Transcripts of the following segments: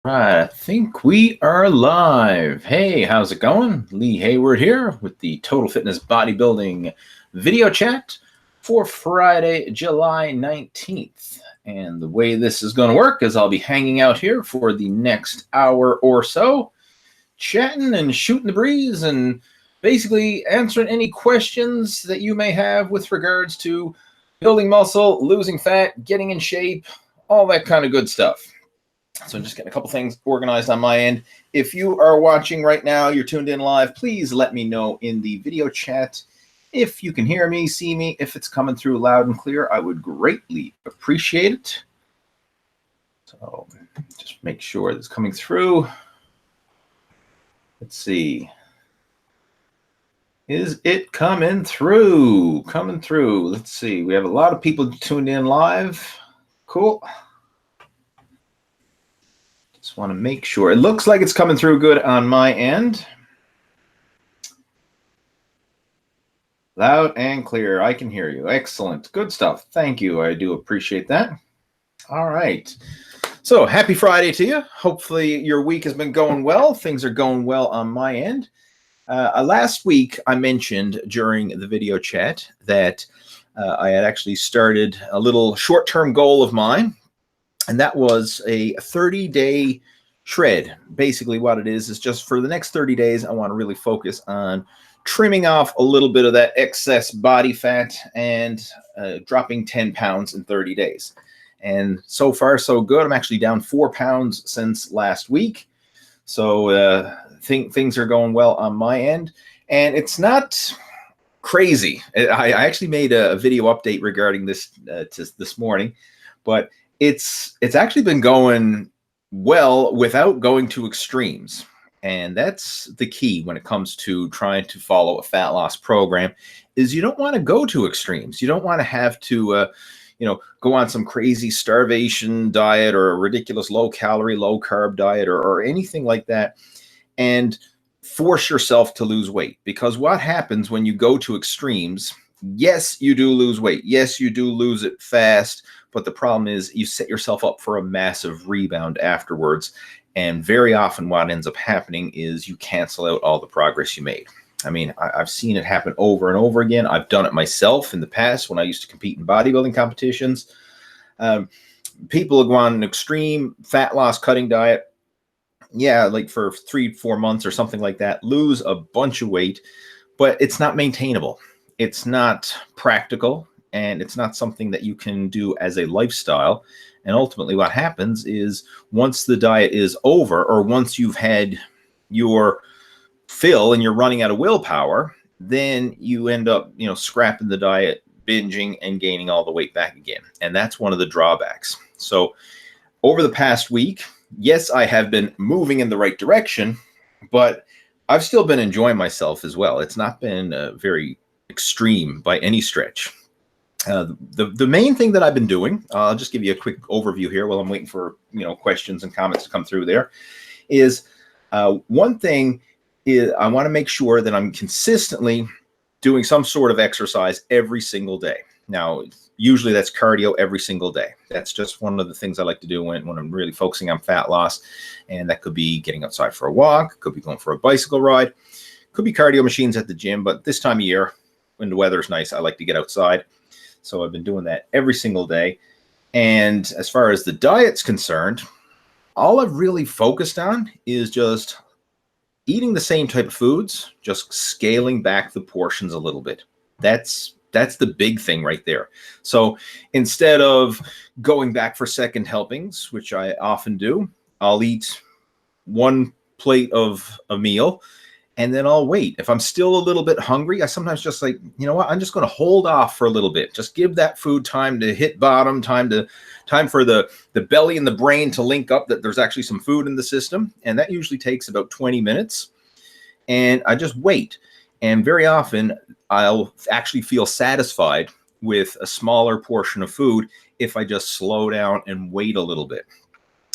Right, I think we are live. Hey, how's it going? Lee Hayward here with the Total Fitness Bodybuilding video chat for Friday, July 19th. And the way this is going to work is I'll be hanging out here for the next hour or so, chatting and shooting the breeze and basically answering any questions that you may have with regards to building muscle, losing fat, getting in shape, all that kind of good stuff. So I'm just getting a couple things organized on my end. If you are watching right now, you're tuned in live, please let me know in the video chat if you can hear me, see me, if it's coming through loud and clear. I would greatly appreciate it. So just make sure it's coming through. Let's see. Is it coming through? Coming through. Let's see. We have a lot of people tuned in live. Cool. Just want to make sure. It looks like it's coming through good on my end. Loud and clear. I can hear you. Excellent. Good stuff. Thank you. I do appreciate that. All right. So happy Friday to you. Hopefully your week has been going well. Things are going well on my end. Last week I mentioned during the video chat that I had actually started a little short-term goal of mine. And that was a 30-day shred. Basically what it is just for the next 30 days, I want to really focus on trimming off a little bit of that excess body fat and dropping 10 pounds in 30 days. And so far, so good. I'm actually down 4 pounds since last week. So things are going well on my end. And it's not crazy. I actually made a video update regarding this this morning, but it's actually been going well without going to extremes. And that's the key when it comes to trying to follow a fat loss program is you don't want to go to extremes. You don't want to have to, go on some crazy starvation diet or a ridiculous low calorie, low carb diet or anything like that and force yourself to lose weight. Because what happens when you go to extremes, yes, you do lose weight. Yes, you do lose it fast. But the problem is you set yourself up for a massive rebound afterwards. And very often what ends up happening is you cancel out all the progress you made. I mean, I've seen it happen over and over again. I've done it myself in the past when I used to compete in bodybuilding competitions. People go on an extreme fat loss cutting diet. Yeah, like for 3-4 months or something like that, lose a bunch of weight, but it's not maintainable. It's not practical. And it's not something that you can do as a lifestyle. And ultimately what happens is once the diet is over or once you've had your fill and you're running out of willpower, then you end up, scrapping the diet, binging and gaining all the weight back again. And that's one of the drawbacks. So over the past week, yes, I have been moving in the right direction, but I've still been enjoying myself as well. It's not been very extreme by any stretch. The main thing that I've been doing, I'll just give you a quick overview here while I'm waiting for questions and comments to come through there, is one thing is I want to make sure that I'm consistently doing some sort of exercise every single day. Now, usually that's cardio every single day. That's just one of the things I like to do when I'm really focusing on fat loss. And that could be getting outside for a walk, could be going for a bicycle ride, could be cardio machines at the gym. But this time of year, when the weather's nice, I like to get outside. So I've been doing that every single day. And as far as the diet's concerned, all I've really focused on is just eating the same type of foods, just scaling back the portions a little bit. That's the big thing right there. So instead of going back for second helpings, which I often do, I'll eat one plate of a meal and then I'll wait. If I'm still a little bit hungry, I sometimes just like, you know what, I'm just going to hold off for a little bit. Just give that food time to hit bottom, time for the belly and the brain to link up that there's actually some food in the system. And that usually takes about 20 minutes. And I just wait. And very often I'll actually feel satisfied with a smaller portion of food if I just slow down and wait a little bit.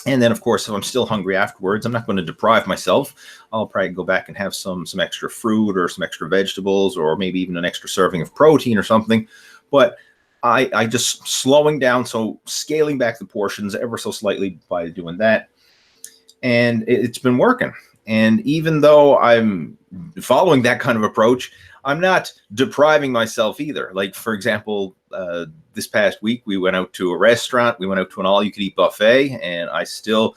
And then, of course, if I'm still hungry afterwards, I'm not going to deprive myself. I'll probably go back and have some extra fruit or some extra vegetables or maybe even an extra serving of protein or something. But I just slowing down, so scaling back the portions ever so slightly by doing that. and it's been working. And even though I'm following that kind of approach, I'm not depriving myself either. Like, for example, this past week, we went out to a restaurant. We went out to an all-you-can-eat buffet, and I still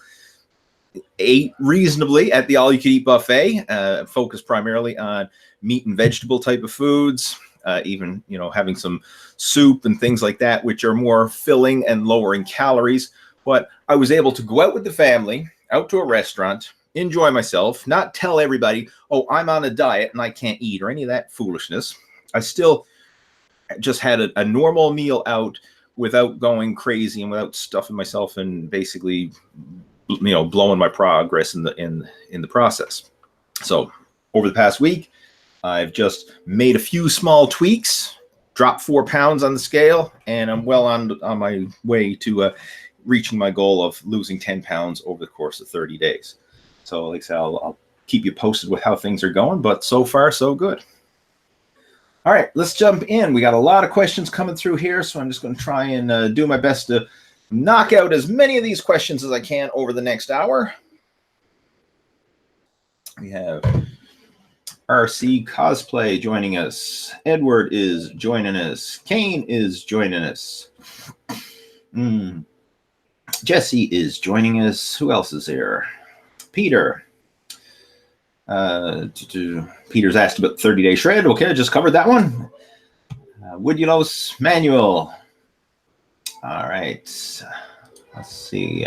ate reasonably at the all-you-can-eat buffet, focused primarily on meat and vegetable type of foods, even, having some soup and things like that, which are more filling and lowering calories. But I was able to go out with the family, out to a restaurant, enjoy myself, not tell everybody, oh, I'm on a diet and I can't eat, or any of that foolishness. I still just had a normal meal out without going crazy and without stuffing myself and basically, blowing my progress in the process. So over the past week, I've just made a few small tweaks, dropped 4 pounds on the scale, and I'm well on my way to reaching my goal of losing 10 pounds over the course of 30 days. So like I said, I'll keep you posted with how things are going, but so far, so good. All right, let's jump in. We got a lot of questions coming through here, so I'm just going to try and do my best to knock out as many of these questions as I can over the next hour. We have RC Cosplay joining us. Edward is joining us. Kane is joining us. Jesse is joining us. Who else is there? Peter. Peter's asked about 30-day shred. Okay, I just covered that one. Woodulose Manual. All right. Let's see.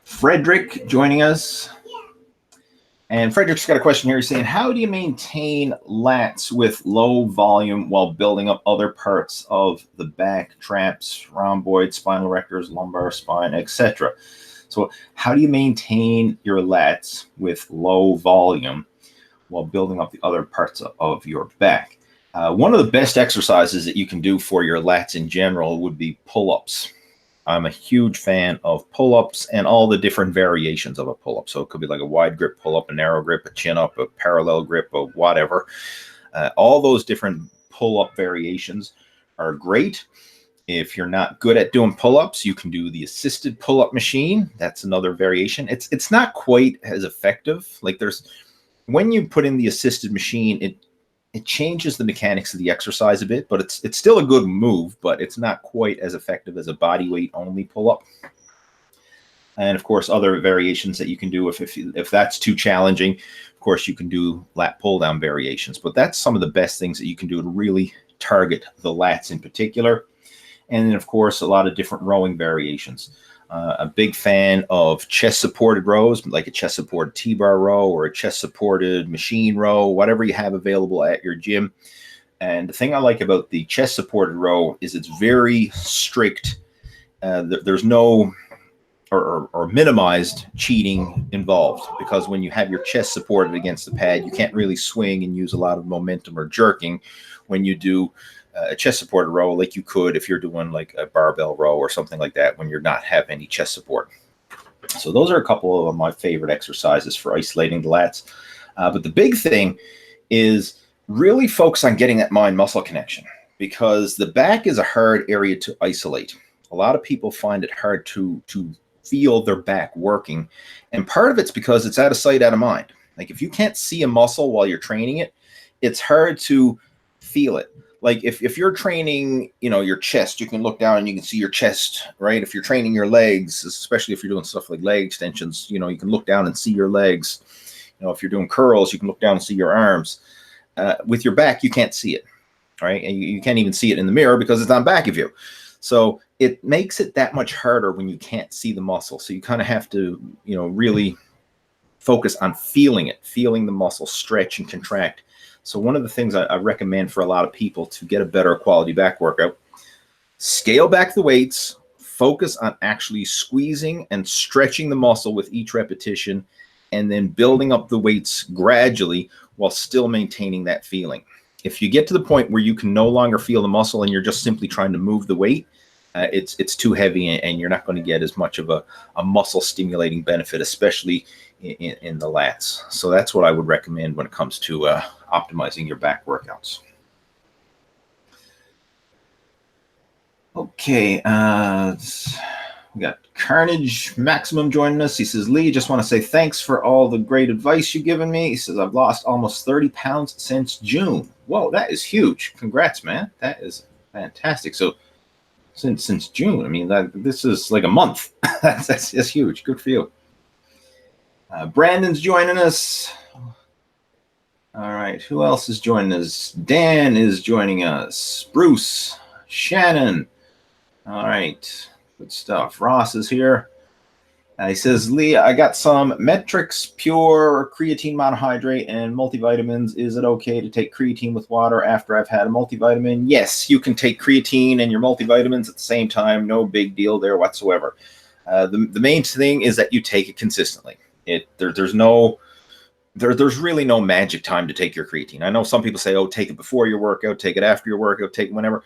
Frederick joining us. And Frederick's got a question here. He's saying, how do you maintain lats with low volume while building up other parts of the back, traps, rhomboids, spinal erectors, lumbar spine, etc.? So how do you maintain your lats with low volume while building up the other parts of your back? One of the best exercises that you can do for your lats in general would be pull-ups. I'm a huge fan of pull-ups and all the different variations of a pull-up. So it could be like a wide grip pull-up, a narrow grip, a chin-up, a parallel grip, or whatever. All those different pull-up variations are great. If you're not good at doing pull-ups, you can do the assisted pull-up machine. That's another variation. It's not quite as effective. Like when you put in the assisted machine, it changes the mechanics of the exercise a bit, but it's still a good move, but it's not quite as effective as a body weight only pull-up. And of course, other variations that you can do if that's too challenging, of course, you can do lat pull-down variations. But that's some of the best things that you can do to really target the lats in particular. And then, of course, a lot of different rowing variations. A big fan of chest-supported rows, like a chest-supported T-bar row or a chest-supported machine row, whatever you have available at your gym. And the thing I like about the chest-supported row is it's very strict. There's no or minimized cheating involved, because when you have your chest supported against the pad, you can't really swing and use a lot of momentum or jerking when you do a chest supported row like you could if you're doing like a barbell row or something like that when you're not having any chest support. So those are a couple of my favorite exercises for isolating the lats. But the big thing is really focus on getting that mind-muscle connection, because the back is a hard area to isolate. A lot of people find it hard to feel their back working. And part of it's because it's out of sight, out of mind. Like if you can't see a muscle while you're training it, it's hard to feel it. Like if you're training, your chest, you can look down and you can see your chest, right? If you're training your legs, especially if you're doing stuff like leg extensions, you can look down and see your legs. If you're doing curls, you can look down and see your arms. With your back, you can't see it, right? And you can't even see it in the mirror because it's on back of you. So it makes it that much harder when you can't see the muscle. So you kind of have to, really focus on feeling it, feeling the muscle stretch and contract. So one of the things I recommend for a lot of people to get a better quality back workout, scale back the weights, focus on actually squeezing and stretching the muscle with each repetition, and then building up the weights gradually while still maintaining that feeling. If you get to the point where you can no longer feel the muscle and you're just simply trying to move the weight, it's too heavy and you're not going to get as much of a muscle stimulating benefit, especially in the lats. So that's what I would recommend when it comes to optimizing your back workouts. Okay, We got Carnage Maximum joining us. He says, Lee, just want to say thanks for all the great advice you've given me. He says, I've lost almost 30 pounds since June. Whoa, that is huge. Congrats, man. That is fantastic. So since June, I mean, this is like a month. that's huge. Good for you. Brandon's joining us. All right. Who else is joining us? Dan is joining us. Bruce, Shannon. All right. Good stuff. Ross is here. He says, Lee, I got some Metrics Pure creatine monohydrate and multivitamins. Is it okay to take creatine with water after I've had a multivitamin? Yes, you can take creatine and your multivitamins at the same time. No big deal there whatsoever. The main thing is that you take it consistently. There's really no magic time to take your creatine. I know some people say, oh, take it before your workout, take it after your workout, take it whenever.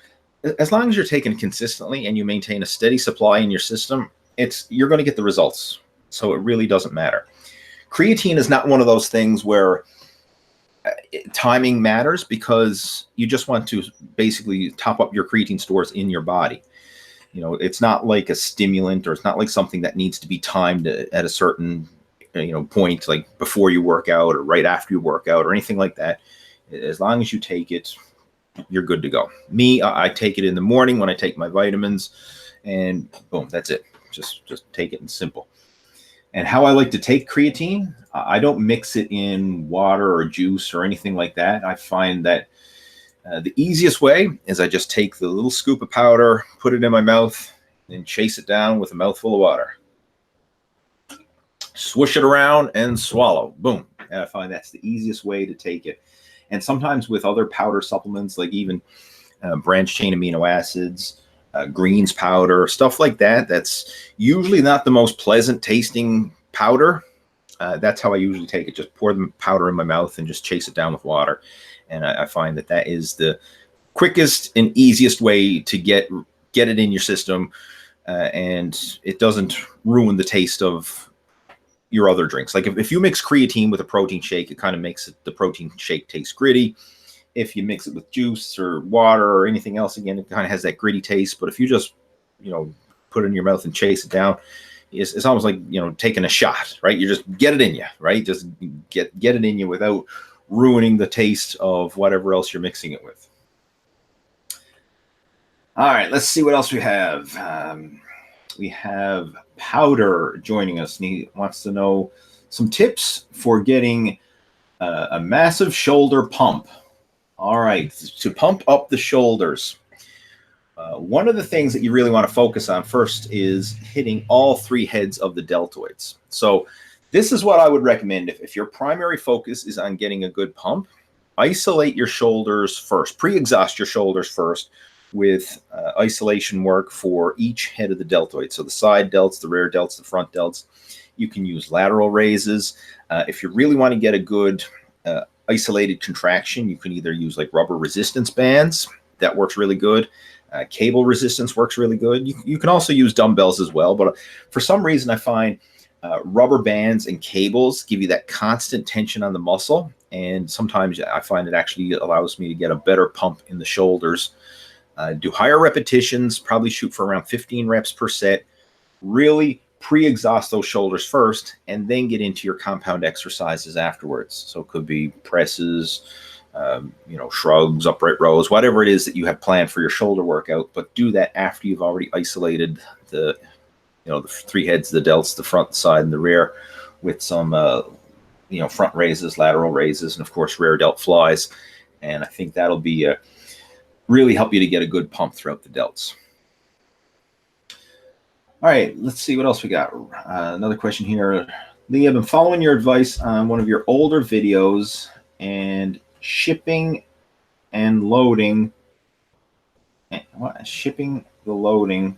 As long as you're taking it consistently and you maintain a steady supply in your system, you're going to get the results. So it really doesn't matter. Creatine is not one of those things where timing matters, because you just want to basically top up your creatine stores in your body. You know, it's not like a stimulant, or it's not like something that needs to be timed at a certain point, like before you work out or right after you work out or anything like that. As long as you take it, you're good to go. Me, I take it in the morning when I take my vitamins, and boom, that's it. Just take it, and simple. And how I like to take creatine, I don't mix it in water or juice or anything like that. I find that the easiest way is I just take the little scoop of powder, put it in my mouth, and chase it down with a mouthful of water. Swoosh it around and swallow. Boom. And I find that's the easiest way to take it. And sometimes with other powder supplements, like even branched chain amino acids, greens powder, stuff like that, that's usually not the most pleasant tasting powder. That's how I usually take it. Just pour the powder in my mouth and just chase it down with water. And I find that is the quickest and easiest way to get it in your system. And it doesn't ruin the taste of your other drinks. Like if you mix creatine with a protein shake, it kind of makes the protein shake taste gritty. If you mix it with juice or water or anything else, again, it kind of has that gritty taste. But if you just, put it in your mouth and chase it down, it's almost like, taking a shot, right? You just get it in you, right? Just get it in you without ruining the taste of whatever else you're mixing it with. All right, let's see what else we have. We have Powder joining us, and he wants to know some tips for getting a massive shoulder pump. All right, to pump up the shoulders, one of the things that you really want to focus on first is hitting all three heads of the deltoids. So this is what I would recommend. If your primary focus is on getting a good pump, isolate your shoulders first, pre-exhaust your shoulders first with isolation work for each head of the deltoid. So the side delts, the rear delts, the front delts. You can use lateral raises. If you really want to get a good isolated contraction, you can either use like rubber resistance bands. That works really good. Cable resistance works really good. You can also use dumbbells as well. But for some reason, I find rubber bands and cables give you that constant tension on the muscle. And sometimes I find it actually allows me to get a better pump in the shoulders. Do higher repetitions, probably shoot for around 15 reps per set. Really pre-exhaust those shoulders first, and then get into your compound exercises afterwards. So it could be presses, shrugs, upright rows, whatever it is that you have planned for your shoulder workout. But do that after you've already isolated the three heads, the delts, the front, the side, and the rear, with some front raises, lateral raises, and of course rear delt flies. And I think that'll be really help you to get a good pump throughout the delts. All right, let's see what else we got. Another question here. Lee, I've been following your advice on one of your older videos, and shipping and loading. Shipping the loading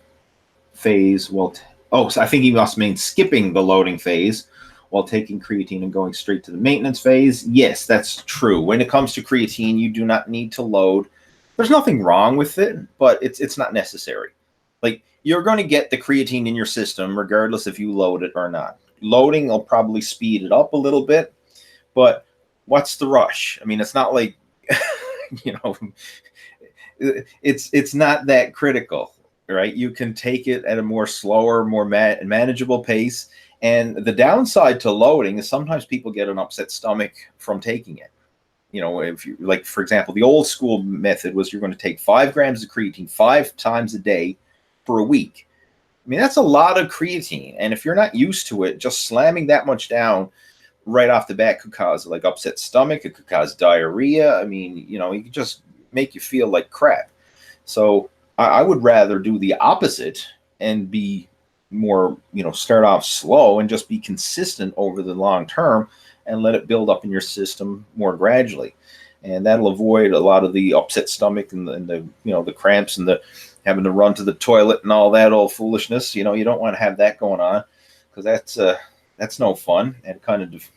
phase. So I think he must mean skipping the loading phase while taking creatine and going straight to the maintenance phase. Yes, that's true. When it comes to creatine, you do not need to load. There's nothing wrong with it, but it's not necessary. Like, you're going to get the creatine in your system regardless if you load it or not. Loading will probably speed it up a little bit, but what's the rush? I mean, it's not like, it's not that critical. right? You can take it at a more slower, more manageable pace. And the downside to loading is sometimes people get an upset stomach from taking it. You know, if you like, for example, the old school method was you're going to take 5 grams of creatine 5 times a day for a week. I mean, that's a lot of creatine. And if you're not used to it, just slamming that much down right off the bat could cause like upset stomach. It could cause diarrhea. I mean, you know, it could just make you feel like crap. So I would rather do the opposite and be more, you know, start off slow and just be consistent over the long term and let it build up in your system more gradually. And that'll avoid a lot of the upset stomach and the you know, the cramps and the having to run to the toilet and all that old foolishness. You know, you don't want to have that going on, because that's no fun. And kind of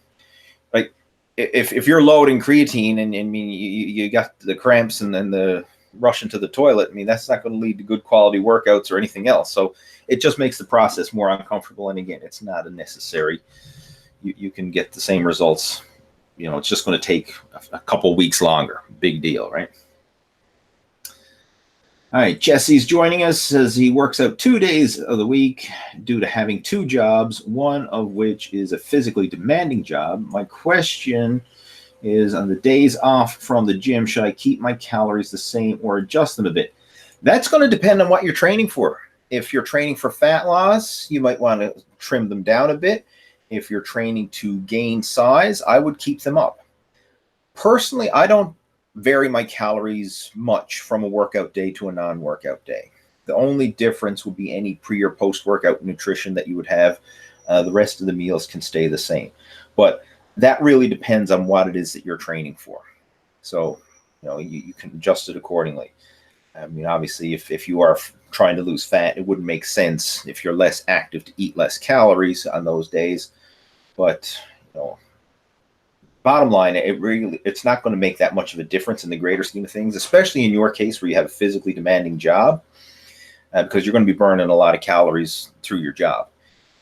like if you're loading creatine and I mean you got the cramps and then the rushing to the toilet, I mean, that's not going to lead to good quality workouts or anything else. So it just makes the process more uncomfortable. And again, it's not a necessary. You can get the same results. You know, it's just going to take a couple weeks longer. Big deal, right? All right, Jesse's joining us. Says he works out 2 days of the week due to having 2 jobs, one of which is a physically demanding job. My question is, on the days off from the gym, should I keep my calories the same or adjust them a bit? That's going to depend on what you're training for. If you're training for fat loss, you might want to trim them down a bit. If you're training to gain size, I would keep them up. Personally, I don't vary my calories much from a workout day to a non-workout day. The only difference would be any pre or post-workout nutrition that you would have. The rest of the meals can stay the same. But that really depends on what it is that you're training for. So, you know, you can adjust it accordingly. I mean, obviously, if you are trying to lose fat, it wouldn't make sense if you're less active to eat less calories on those days. But, you know, bottom line, it's not going to make that much of a difference in the greater scheme of things, especially in your case where you have a physically demanding job, because you're going to be burning a lot of calories through your job.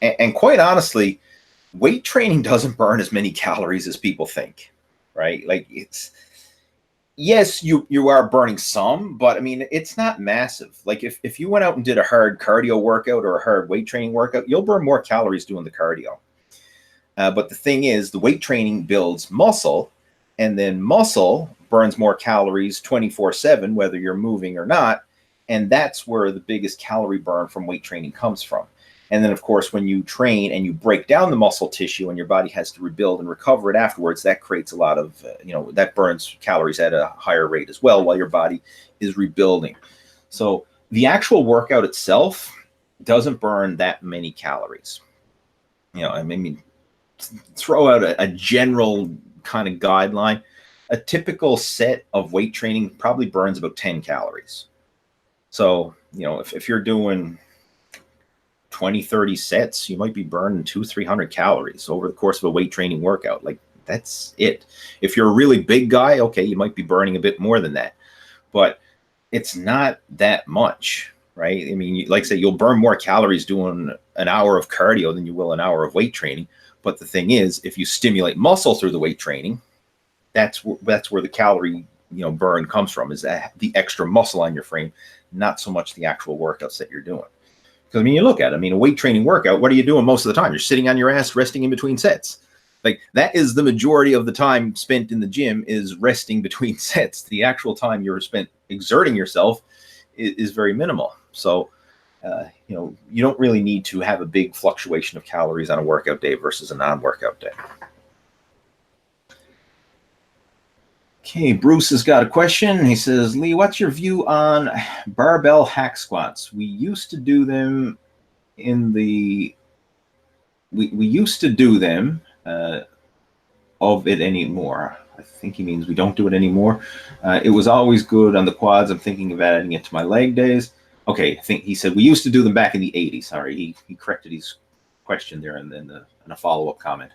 And quite honestly, weight training doesn't burn as many calories as people think, right? Like, yes, you are burning some, but I mean, it's not massive. Like if you went out and did a hard cardio workout or a hard weight training workout, you'll burn more calories doing the cardio. But the thing is, the weight training builds muscle, and then muscle burns more calories 24/7, whether you're moving or not. And that's where the biggest calorie burn from weight training comes from. And then, of course, when you train and you break down the muscle tissue and your body has to rebuild and recover it afterwards, that creates a lot of, that burns calories at a higher rate as well while your body is rebuilding. So the actual workout itself doesn't burn that many calories. You know, I mean, throw out a general kind of guideline. A typical set of weight training probably burns about 10 calories. So, you know, if you're doing 20, 30 sets, you might be burning 200-300 calories over the course of a weight training workout. Like, that's it. If you're a really big guy, okay, you might be burning a bit more than that, but it's not that much, right? I mean, like I said, you'll burn more calories doing an hour of cardio than you will an hour of weight training. But the thing is, if you stimulate muscle through the weight training, that's where the calorie, burn comes from, is that the extra muscle on your frame, not so much the actual workouts that you're doing. Because, I mean, you look at it, I mean, a weight training workout, what are you doing most of the time? You're sitting on your ass, resting in between sets. Like, that is the majority of the time spent in the gym, is resting between sets. The actual time you're spent exerting yourself is very minimal. So, you don't really need to have a big fluctuation of calories on a workout day versus a non-workout day. Okay, Bruce has got a question. He says, Lee, what's your view on barbell hack squats? We used to do them we used to do them of it anymore. I think he means we don't do it anymore. It was always good on the quads. I'm thinking of adding it to my leg days. Okay, I think he said we used to do them back in the 80s. Sorry, he corrected his question there and then in a follow-up comment.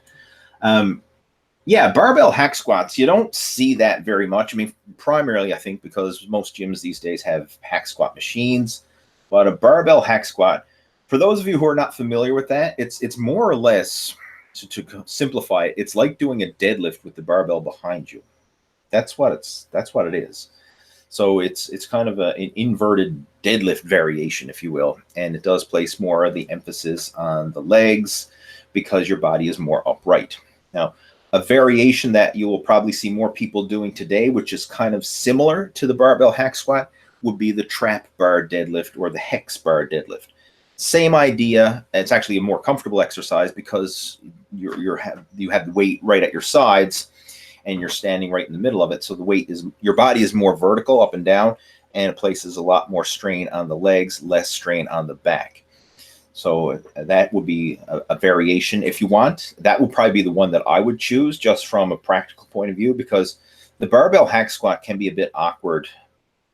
Yeah, barbell hack squats, you don't see that very much. I mean, primarily, I think, because most gyms these days have hack squat machines. But a barbell hack squat, for those of you who are not familiar with that, it's more or less, to simplify it, it's like doing a deadlift with the barbell behind you. That's what it is. So it's kind of an inverted deadlift variation, if you will. And it does place more of the emphasis on the legs because your body is more upright. Now, a variation that you will probably see more people doing today, which is kind of similar to the barbell hack squat, would be the trap bar deadlift or the hex bar deadlift. Same idea. It's actually a more comfortable exercise because you have the weight right at your sides and you're standing right in the middle of it. So the weight is, your body is more vertical up and down, and it places a lot more strain on the legs, less strain on the back. So that would be a variation if you want. That would probably be the one that I would choose just from a practical point of view, because the barbell hack squat can be a bit awkward.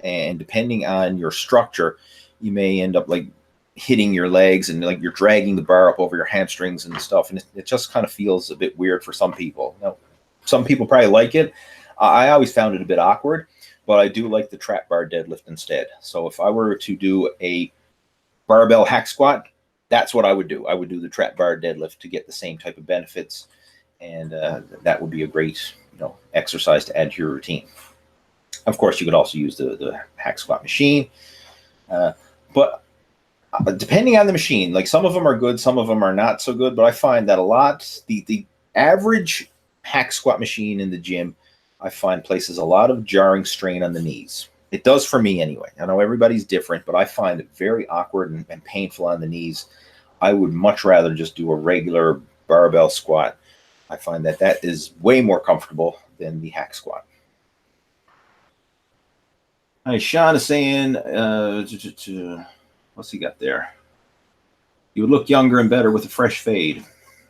And depending on your structure, you may end up like hitting your legs and like you're dragging the bar up over your hamstrings and stuff. And it just kind of feels a bit weird for some people. Now, some people probably like it. I always found it a bit awkward, but I do like the trap bar deadlift instead. So if I were to do a barbell hack squat, that's what I would do. I would do the trap bar deadlift to get the same type of benefits. And that would be a great, exercise to add to your routine. Of course, you could also use the hack squat machine. But depending on the machine, like some of them are good, some of them are not so good. But I find that a lot, the average hack squat machine in the gym, I find places a lot of jarring strain on the knees. It does for me anyway. I know everybody's different, but I find it very awkward and painful on the knees. I would much rather just do a regular barbell squat. I find that is way more comfortable than the hack squat. Hi, Shawn is saying, what's he got there? You would look younger and better with a fresh fade.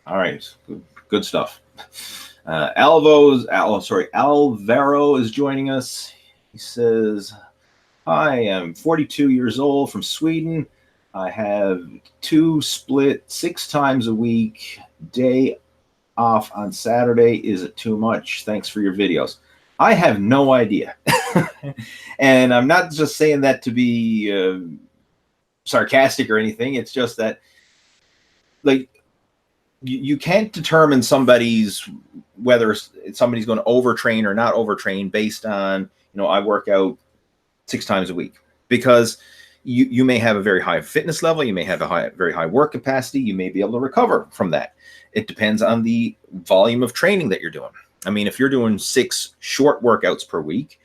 All right, good stuff. Alvaro is joining us. He says, hi, I'm 42 years old from Sweden. I have 2 split 6 times a week. Day off on Saturday. Is it too much? Thanks for your videos. I have no idea. And I'm not just saying that to be sarcastic or anything. It's just that, like, you can't determine whether somebody's going to overtrain or not overtrain based on, I work out 6 times a week, because you may have a very high fitness level. You may have a very high work capacity. You may be able to recover from that. It depends on the volume of training that you're doing. I mean, if you're doing 6 short workouts per week,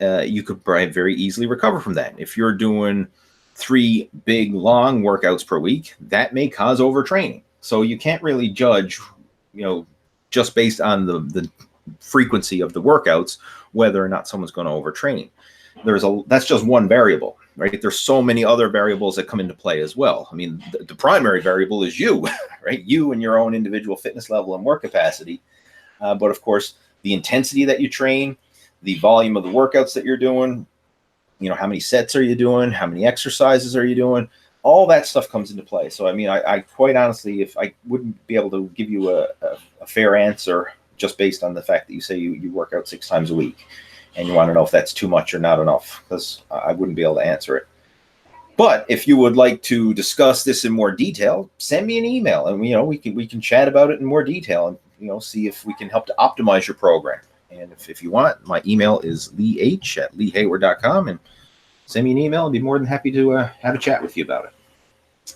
you could probably very easily recover from that. If you're doing 3 big, long workouts per week, that may cause overtraining. So you can't really judge, just based on the frequency of the workouts, whether or not someone's going to overtrain. That's just one variable, right? There's so many other variables that come into play as well. I mean, the primary variable is you, right? You and your own individual fitness level and work capacity. But of course, the intensity that you train, the volume of the workouts that you're doing, how many sets are you doing? How many exercises are you doing? All that stuff comes into play. So, I mean, I quite honestly, if I wouldn't be able to give you a fair answer just based on the fact that you say you work out 6 times a week and you want to know if that's too much or not enough, because I wouldn't be able to answer it. But if you would like to discuss this in more detail, send me an email and, we can chat about it in more detail and, see if we can help to optimize your program. And if you want, my email is leeh@leehayward.com, and send me an email. I'd be more than happy to have a chat with you about it.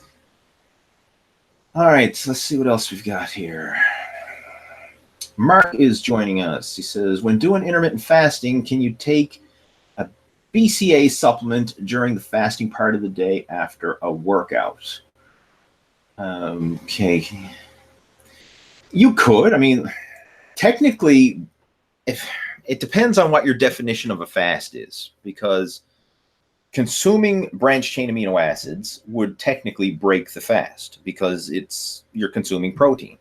All right, so let's see what else we've got here. Mark is joining us. He says, when doing intermittent fasting, can you take a BCAA supplement during the fasting part of the day after a workout? Okay. You could. I mean, technically, if it depends on what your definition of a fast is, because consuming branched chain amino acids would technically break the fast, because you're consuming protein.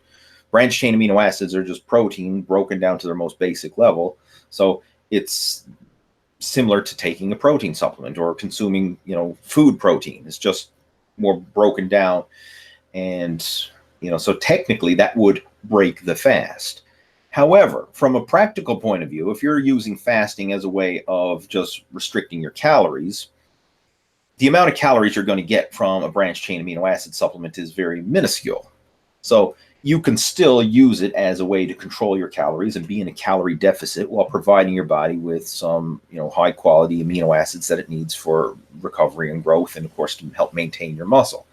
Branched chain amino acids are just protein broken down to their most basic level. So it's similar to taking a protein supplement or consuming, food protein. It's just more broken down. And, so technically that would break the fast. However, from a practical point of view, if you're using fasting as a way of just restricting your calories, the amount of calories you're going to get from a branched chain amino acid supplement is very minuscule. So you can still use it as a way to control your calories and be in a calorie deficit while providing your body with some, high quality amino acids that it needs for recovery and growth, and of course to help maintain your muscle.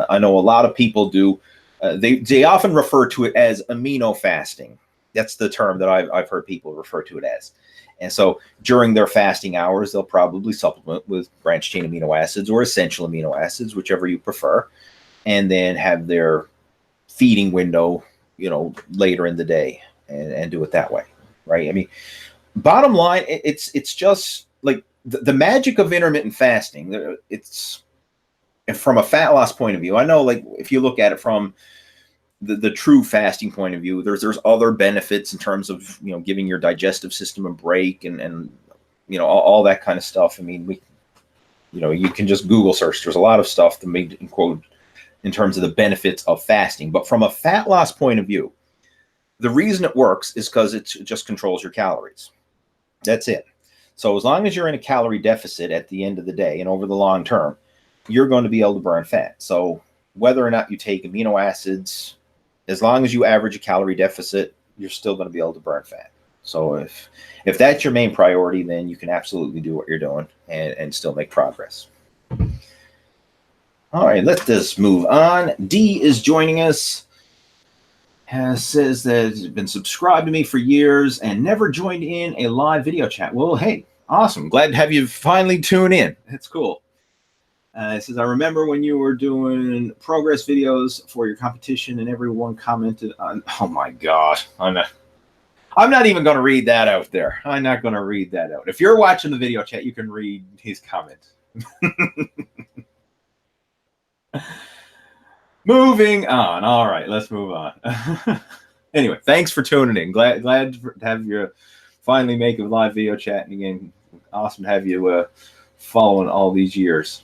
I know a lot of people do. They often refer to it as amino fasting. That's the term that I've heard people refer to it as. And so during their fasting hours, they'll probably supplement with branched chain amino acids or essential amino acids, whichever you prefer, and then have their feeding window, later in the day, and do it that way, right? I mean, bottom line, it's just like the magic of intermittent fasting. It's from a fat loss point of view. I know, like, if you look at it from the true fasting point of view, there's other benefits in terms of, giving your digestive system a break and all that kind of stuff. I mean, you can just Google search. There's a lot of stuff that made in quote in terms of the benefits of fasting. But from a fat loss point of view, the reason it works is because it just controls your calories. That's it. So as long as you're in a calorie deficit at the end of the day and over the long term, you're going to be able to burn fat. So whether or not you take amino acids, as long as you average a calorie deficit, you're still going to be able to burn fat. So if that's your main priority, then you can absolutely do what you're doing and still make progress. All right, let's just move on. D is joining us. Says that he's been subscribed to me for years and never joined in a live video chat. Well, hey, awesome. Glad to have you finally tune in. That's cool. It says, I remember when you were doing progress videos for your competition and everyone commented on, oh my God, I'm not even going to read that out there. I'm not going to read that out. If you're watching the video chat, you can read his comment. Moving on. All right, let's move on. Anyway, thanks for tuning in. Glad to have you finally make a live video chat. And again, awesome to have you following all these years.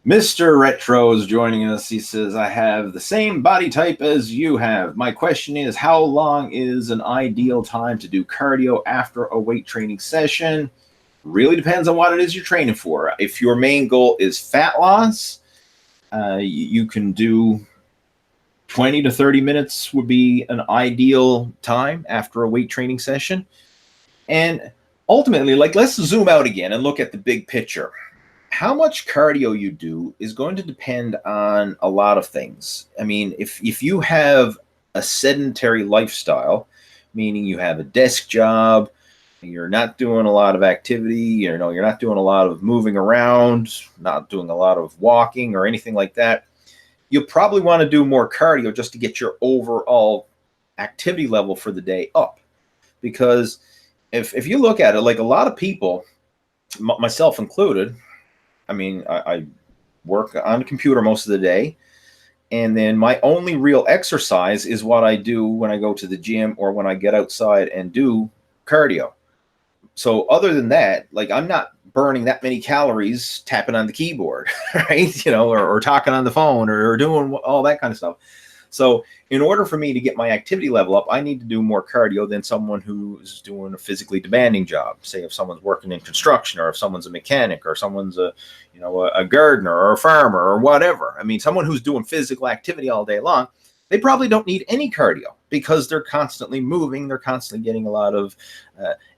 Mr. Retro is joining us. He says, I have the same body type as you have. My question is, how long is an ideal time to do cardio after a weight training session? Really depends on what it is you're training for. If your main goal is fat loss, you can do 20 to 30 minutes would be an ideal time after a weight training session. And ultimately, like, let's zoom out again and look at the big picture. How much cardio you do is going to depend on a lot of things. I mean, if you have a sedentary lifestyle, meaning you have a desk job, you're not doing a lot of activity, you're not doing a lot of moving around, not doing a lot of walking or anything like that, you'll probably want to do more cardio just to get your overall activity level for the day up. Because if you look at it, like a lot of people, myself included, I mean, I work on the computer most of the day, and then my only real exercise is what I do when I go to the gym or when I get outside and do cardio. So other than that, like, I'm not burning that many calories tapping on the keyboard, right? Or talking on the phone or doing all that kind of stuff. So in order for me to get my activity level up, I need to do more cardio than someone who's doing a physically demanding job. Say if someone's working in construction, or if someone's a mechanic, or someone's a gardener or a farmer or whatever. I mean, someone who's doing physical activity all day long, they probably don't need any cardio because they're constantly moving. They're constantly getting a lot of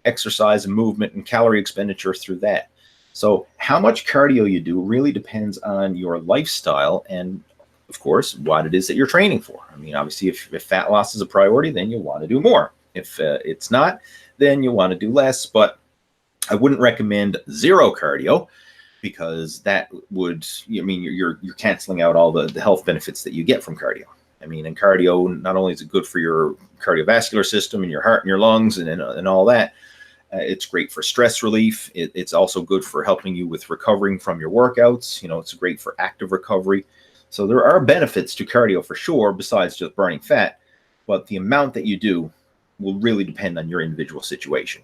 exercise and movement and calorie expenditure through that. So how much cardio you do really depends on your lifestyle and, of course, what it is that you're training for. I mean, obviously, if fat loss is a priority, then you'll want to do more. If it's not, then you want to do less. But I wouldn't recommend zero cardio, because that would, you're canceling out all the health benefits that you get from cardio. I mean, and cardio, not only is it good for your cardiovascular system and your heart and your lungs and all that, it's great for stress relief. It's also good for helping you with recovering from your workouts. It's great for active recovery. So there are benefits to cardio for sure, besides just burning fat, but the amount that you do will really depend on your individual situation.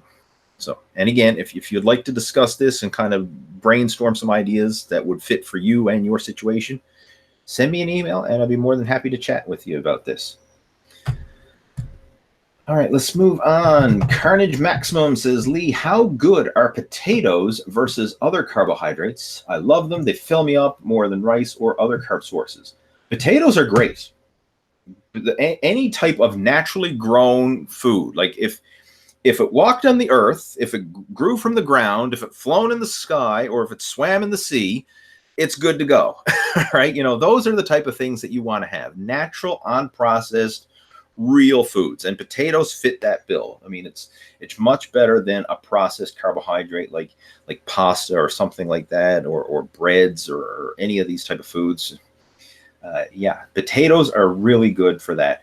So, and again, if you'd like to discuss this and kind of brainstorm some ideas that would fit for you and your situation, send me an email and I'll be more than happy to chat with you about this. All right, let's move on. Carnage Maximum says, Lee, how good are potatoes versus other carbohydrates? I love them. They fill me up more than rice or other carb sources. Potatoes are great. any type of naturally grown food, like if it walked on the earth, if it grew from the ground, if it flown in the sky, or if it swam in the sea, it's good to go. Right? You know, those are the type of things that you want to have. Natural, unprocessed, real foods, and potatoes fit that bill. I mean, it's much better than a processed carbohydrate like pasta or something like that, or breads or any of these type of foods. Yeah, potatoes are really good for that.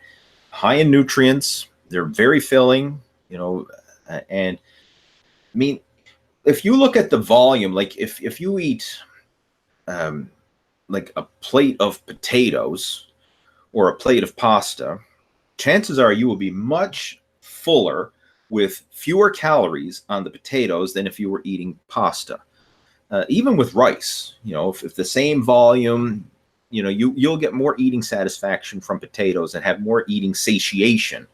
High in nutrients, they're very filling, you know, and I mean, if you look at the volume, like if you eat like a plate of potatoes or a plate of pasta, chances are you will be much fuller with fewer calories on the potatoes than if you were eating pasta. Even with rice, you know, if the same volume, you know, you'll get more eating satisfaction from potatoes and have more eating satiation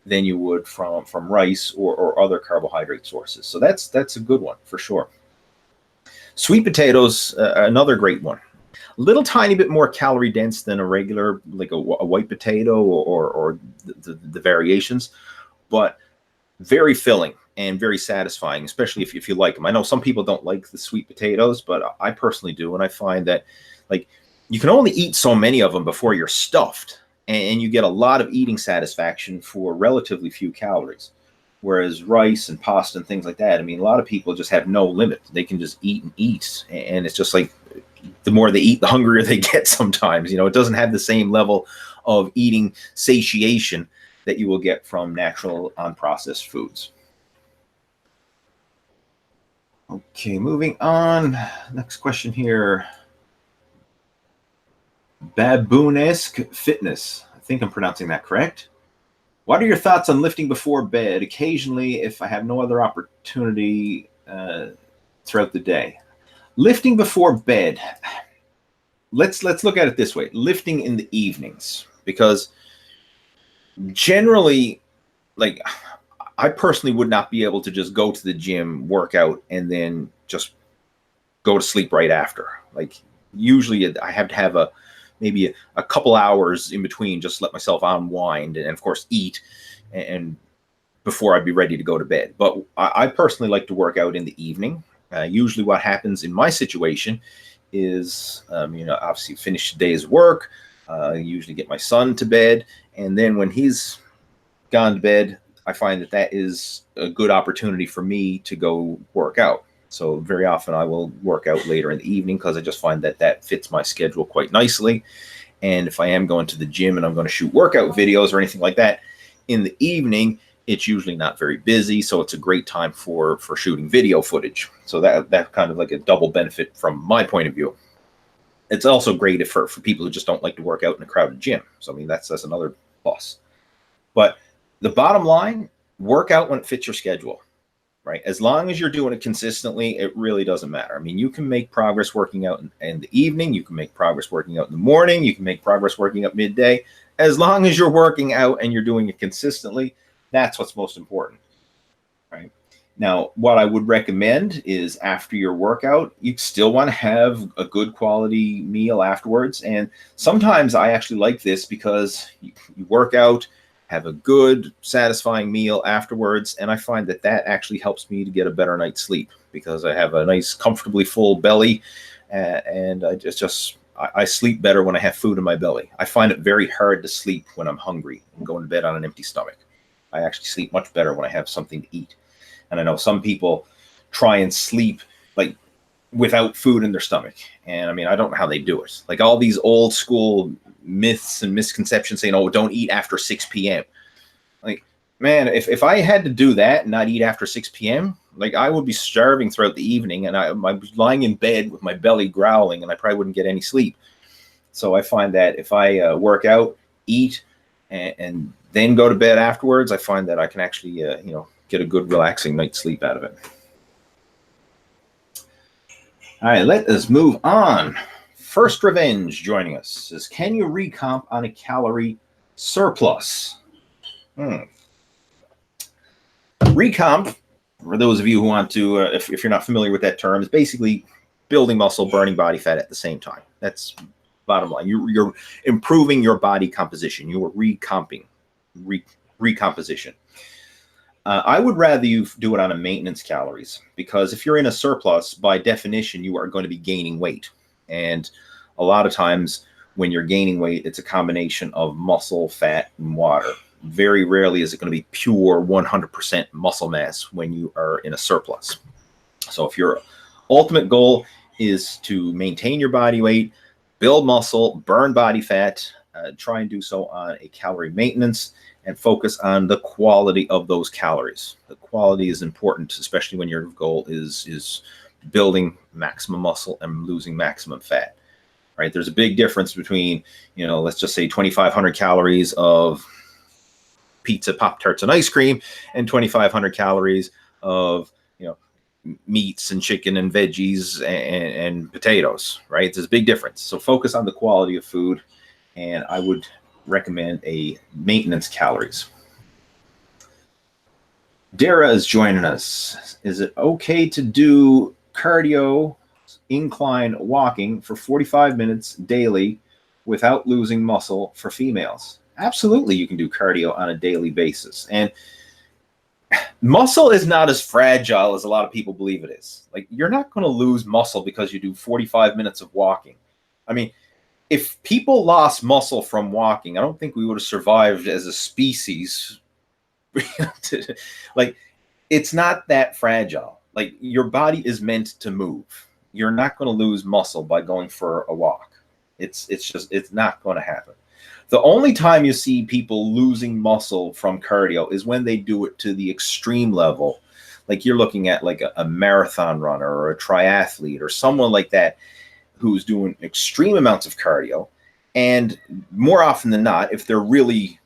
than you would from rice or other carbohydrate sources. So that's a good one for sure. Sweet potatoes, another great one. A little tiny bit more calorie dense than a regular, like a white potato or the variations, but very filling and very satisfying, especially if you like them. I know some people don't like the sweet potatoes, but I personally do. And I find that, like, you can only eat so many of them before you're stuffed, and you get a lot of eating satisfaction for relatively few calories. Whereas rice and pasta and things like that, I mean, a lot of people just have no limit. They can just eat and eat. And it's just like, the more they eat, the hungrier they get sometimes. You know, it doesn't have the same level of eating satiation that you will get from natural unprocessed foods. Okay, moving on. Next question here. Baboonesque Fitness. I think I'm pronouncing that correct. What are your thoughts on lifting before bed? Occasionally, if I have no other opportunity throughout the day. Lifting before bed. Let's look at it this way. Lifting in the evenings, because generally, like, I personally would not be able to just go to the gym, work out, and then just go to sleep right after. Like, usually I have to have maybe a couple hours in between, just let myself unwind and of course eat, and before I'd be ready to go to bed. But I personally like to work out in the evening. Usually what happens in my situation is, you know, obviously finish the day's work, usually get my son to bed, and then when he's gone to bed, I find that is a good opportunity for me to go work out. So very often I will work out later in the evening, because I just find that fits my schedule quite nicely. And if I am going to the gym and I'm going to shoot workout videos or anything like that in the evening, it's usually not very busy. So it's a great time for shooting video footage. So that's kind of like a double benefit from my point of view. It's also great for people who just don't like to work out in a crowded gym. So, I mean, that's another plus. But the bottom line, work out when it fits your schedule. Right? As long as you're doing it consistently, it really doesn't matter. I mean, you can make progress working out in the evening. You can make progress working out in the morning. You can make progress working out midday. As long as you're working out and you're doing it consistently, that's what's most important. Right? Now, what I would recommend is, after your workout, you still want to have a good quality meal afterwards. And sometimes I actually like this, because you work out, have a good, satisfying meal afterwards, and I find that actually helps me to get a better night's sleep, because I have a nice, comfortably full belly, and I sleep better when I have food in my belly. I find it very hard to sleep when I'm hungry and going to bed on an empty stomach. I actually sleep much better when I have something to eat. And I know some people try and sleep like without food in their stomach, and I mean, I don't know how they do it. Like, all these old school myths and misconceptions saying, oh, don't eat after 6 p.m. Like, man, if I had to do that and not eat after 6 p.m., like, I would be starving throughout the evening, and I'd be lying in bed with my belly growling, and I probably wouldn't get any sleep. So I find that if I work out, eat, and then go to bed afterwards, I find that I can actually, you know, get a good, relaxing night's sleep out of it. All right, let us move on. First Revenge joining us says, can you recomp on a calorie surplus? Recomp, for those of you who want to, if you're not familiar with that term, is basically building muscle, burning body fat at the same time. That's bottom line. You're improving your body composition. You are recomposition. I would rather you do it on a maintenance calories, because if you're in a surplus, by definition, you are going to be gaining weight. And a lot of times when you're gaining weight, it's a combination of muscle, fat, and water. Very rarely is it going to be pure 100% muscle mass when you are in a surplus. So if your ultimate goal is to maintain your body weight, build muscle, burn body fat, try and do so on a calorie maintenance, and focus on the quality of those calories. The quality is important, especially when your goal is building maximum muscle and losing maximum fat, right? There's a big difference between, let's just say 2,500 calories of pizza, Pop-Tarts, and ice cream, and 2,500 calories of, meats and chicken and veggies and potatoes, right? There's a big difference. So focus on the quality of food, and I would recommend a maintenance calories. Dara is joining us. Is it okay to do cardio, incline walking for 45 minutes daily without losing muscle for females? Absolutely, you can do cardio on a daily basis. And muscle is not as fragile as a lot of people believe it is. Like, you're not going to lose muscle because you do 45 minutes of walking. I mean, if people lost muscle from walking, I don't think we would have survived as a species. Like, it's not that fragile. Like, your body is meant to move. You're not going to lose muscle by going for a walk. It's not going to happen. The only time you see people losing muscle from cardio is when they do it to the extreme level. Like, you're looking at like a marathon runner or a triathlete or someone like that who's doing extreme amounts of cardio. And more often than not, if they're really,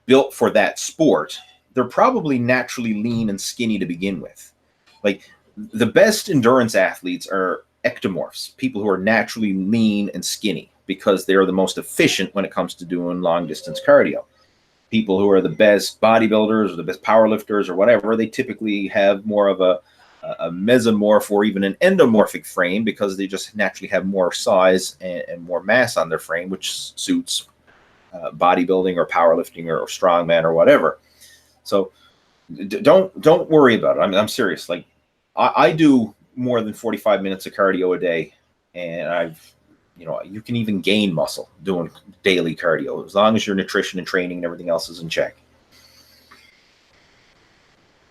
built for that sport, they're probably naturally lean and skinny to begin with. Like, the best endurance athletes are ectomorphs, people who are naturally lean and skinny, because they're the most efficient when it comes to doing long distance cardio. People who are the best bodybuilders or the best powerlifters or whatever, they typically have more of a mesomorph or even an endomorphic frame, because they just naturally have more size and more mass on their frame, which suits bodybuilding or powerlifting or strongman or whatever. So don't worry about it. I'm serious. Like, I do more than 45 minutes of cardio a day, and you can even gain muscle doing daily cardio, as long as your nutrition and training and everything else is in check.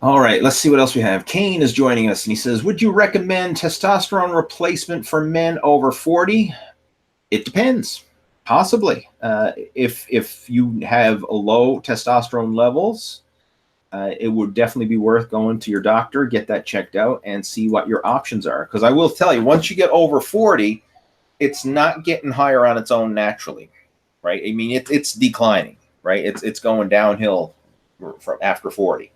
All right, let's see what else we have. Kane is joining us, and he says, would you recommend testosterone replacement for men over 40? It depends. Possibly. If you have low testosterone levels, it would definitely be worth going to your doctor, get that checked out, and see what your options are. Because I will tell you, once you get over 40, it's not getting higher on its own naturally, right? I mean, it's declining, right? It's going downhill from after 40.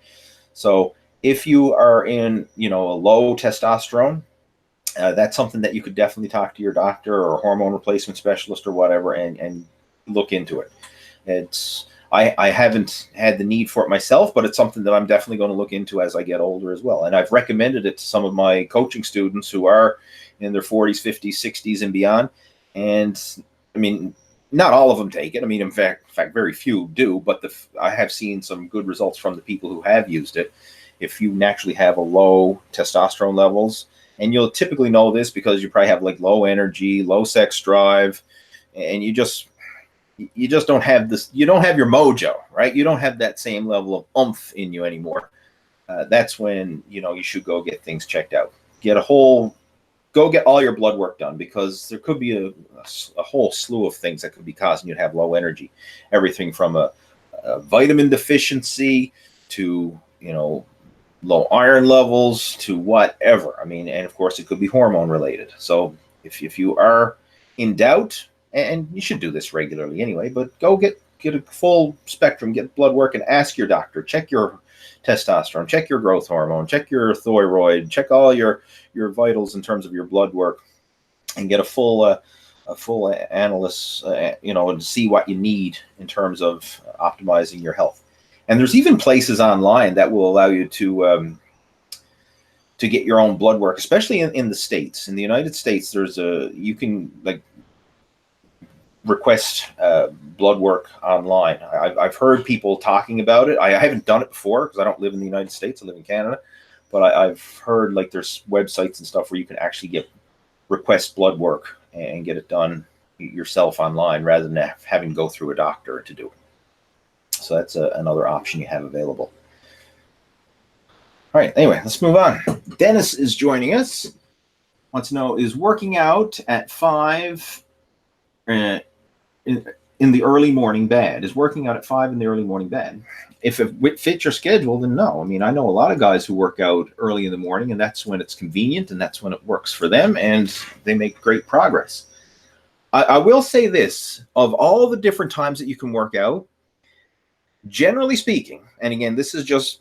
So if you are in, a low testosterone, that's something that you could definitely talk to your doctor or hormone replacement specialist or whatever and look into it. I haven't had the need for it myself, but it's something that I'm definitely going to look into as I get older as well. And I've recommended it to some of my coaching students who are in their 40s, 50s, 60s, and beyond. And I mean, not all of them take it. I mean, in fact, very few do, but I have seen some good results from the people who have used it. If you naturally have a low testosterone levels, and you'll typically know this because you probably have like low energy, low sex drive, and you just don't have this, you don't have your mojo, right? You don't have that same level of oomph in you anymore. That's when, you should go get things checked out. Go get all your blood work done, because there could be a whole slew of things that could be causing you to have low energy. Everything from a vitamin deficiency to, low iron levels to whatever. I mean, and of course it could be hormone related. So if you are in doubt, and you should do this regularly anyway, but go get a full spectrum, get blood work, and ask your doctor, check your testosterone, check your growth hormone, check your thyroid, check all your vitals in terms of your blood work, and get a full analysis, and see what you need in terms of optimizing your health. And there's even places online that will allow you to get your own blood work, especially in the States. In the United States, you can request blood work online. I've heard people talking about it. I haven't done it before because I don't live in the United States. I live in Canada. But I've heard like there's websites and stuff where you can actually request blood work and get it done yourself online rather than having to go through a doctor to do it. So that's another option you have available. All right, anyway, let's move on. Dennis is joining us. Wants to know, is working out at 5 in the early morning bad? Is working out at 5 in the early morning bad? If it fits your schedule, then no. I mean, I know a lot of guys who work out early in the morning, and that's when it's convenient, and that's when it works for them, and they make great progress. I will say this, of all the different times that you can work out, generally speaking, and again, this is just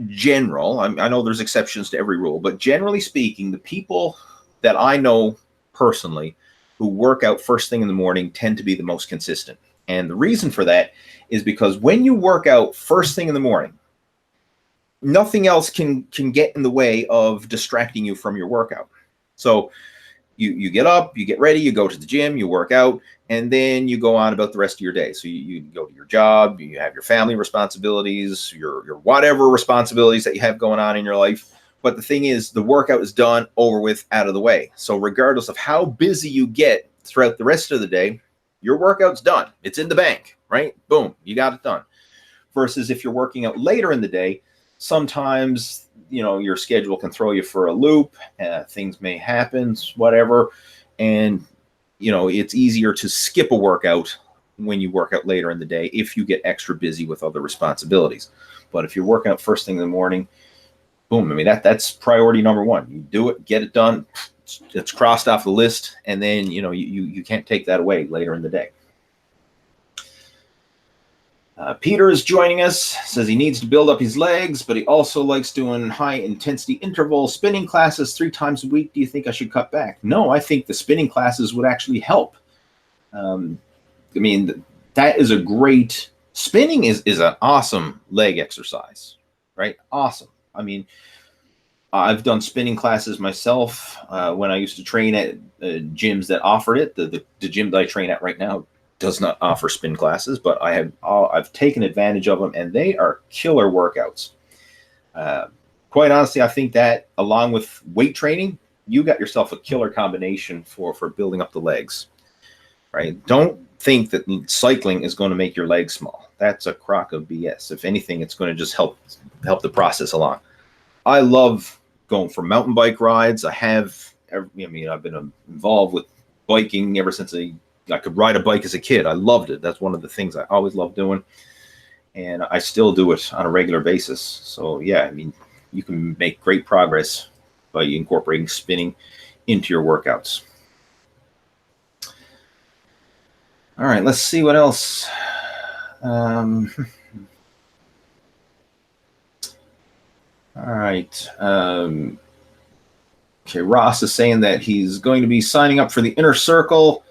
general. I know there's exceptions to every rule, but generally speaking, the people that I know personally who work out first thing in the morning tend to be the most consistent. And the reason for that is because when you work out first thing in the morning, nothing else can get in the way of distracting you from your workout. So you get up, you get ready, you go to the gym, you work out, and then you go on about the rest of your day. So you go to your job, you have your family responsibilities, your whatever responsibilities that you have going on in your life. But the thing is, the workout is done, over with, out of the way. So regardless of how busy you get throughout the rest of the day, your workout's done. It's in the bank, right? Boom, you got it done. Versus if you're working out later in the day, sometimes, your schedule can throw you for a loop. Things may happen, whatever. And, it's easier to skip a workout when you work out later in the day if you get extra busy with other responsibilities. But if you're working out first thing in the morning, boom, I mean, that's priority number one. You do it, get it done. It's crossed off the list, and then, you can't take that away later in the day. Peter is joining us, says he needs to build up his legs, but he also likes doing high-intensity interval spinning classes 3 times a week. Do you think I should cut back? No, I think the spinning classes would actually help. I mean, that is a great... Spinning is an awesome leg exercise, right? Awesome. I mean, I've done spinning classes myself when I used to train at gyms that offered it. The gym that I train at right now does not offer spin classes, but I've taken advantage of them, and they are killer workouts. Quite honestly, I think that along with weight training, you got yourself a killer combination for building up the legs, right? Don't think that cycling is going to make your legs small. That's a crock of BS. If anything, it's going to just help the process along. I love going for mountain bike rides. I've been involved with biking ever since I could ride a bike as a kid. I loved it. That's one of the things I always loved doing. And I still do it on a regular basis. So yeah, I mean, you can make great progress by incorporating spinning into your workouts. All right, let's see what else. All right. Okay, Ross is saying that he's going to be signing up for the Inner Circle.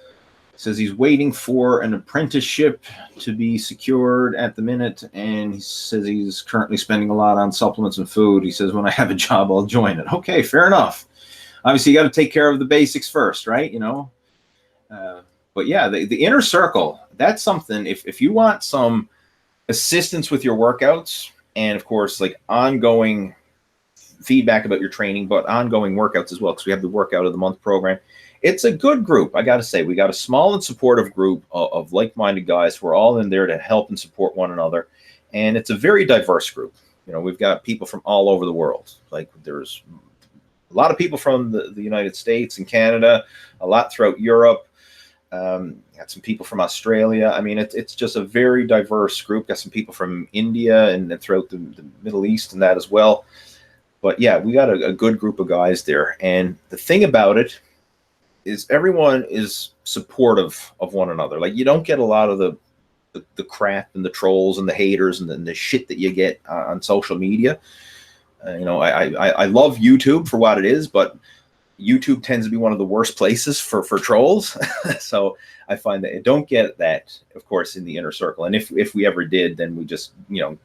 Says he's waiting for an apprenticeship to be secured at the minute, and he says he's currently spending a lot on supplements and food. He says, when I have a job, I'll join it. Okay, fair enough. Obviously, you got to take care of the basics first, right? But yeah, the Inner Circle, that's something. If you want some assistance with your workouts, and of course, like ongoing feedback about your training, but ongoing workouts as well, because we have the Workout of the Month program. It's a good group, I got to say. We got a small and supportive group of like-minded guys who are all in there to help and support one another. And it's a very diverse group. We've got people from all over the world. Like, there's a lot of people from the United States and Canada, a lot throughout Europe. Got some people from Australia. I mean, it's just a very diverse group. Got some people from India and throughout the Middle East and that as well. But yeah, we got a good group of guys there. And the thing about it is everyone is supportive of one another. Like, you don't get a lot of the crap and the trolls and the haters and the shit that you get on social media. I love YouTube for what it is, but YouTube tends to be one of the worst places for trolls. So I find that I don't get that, of course, in the Inner Circle. And if we ever did, then we just,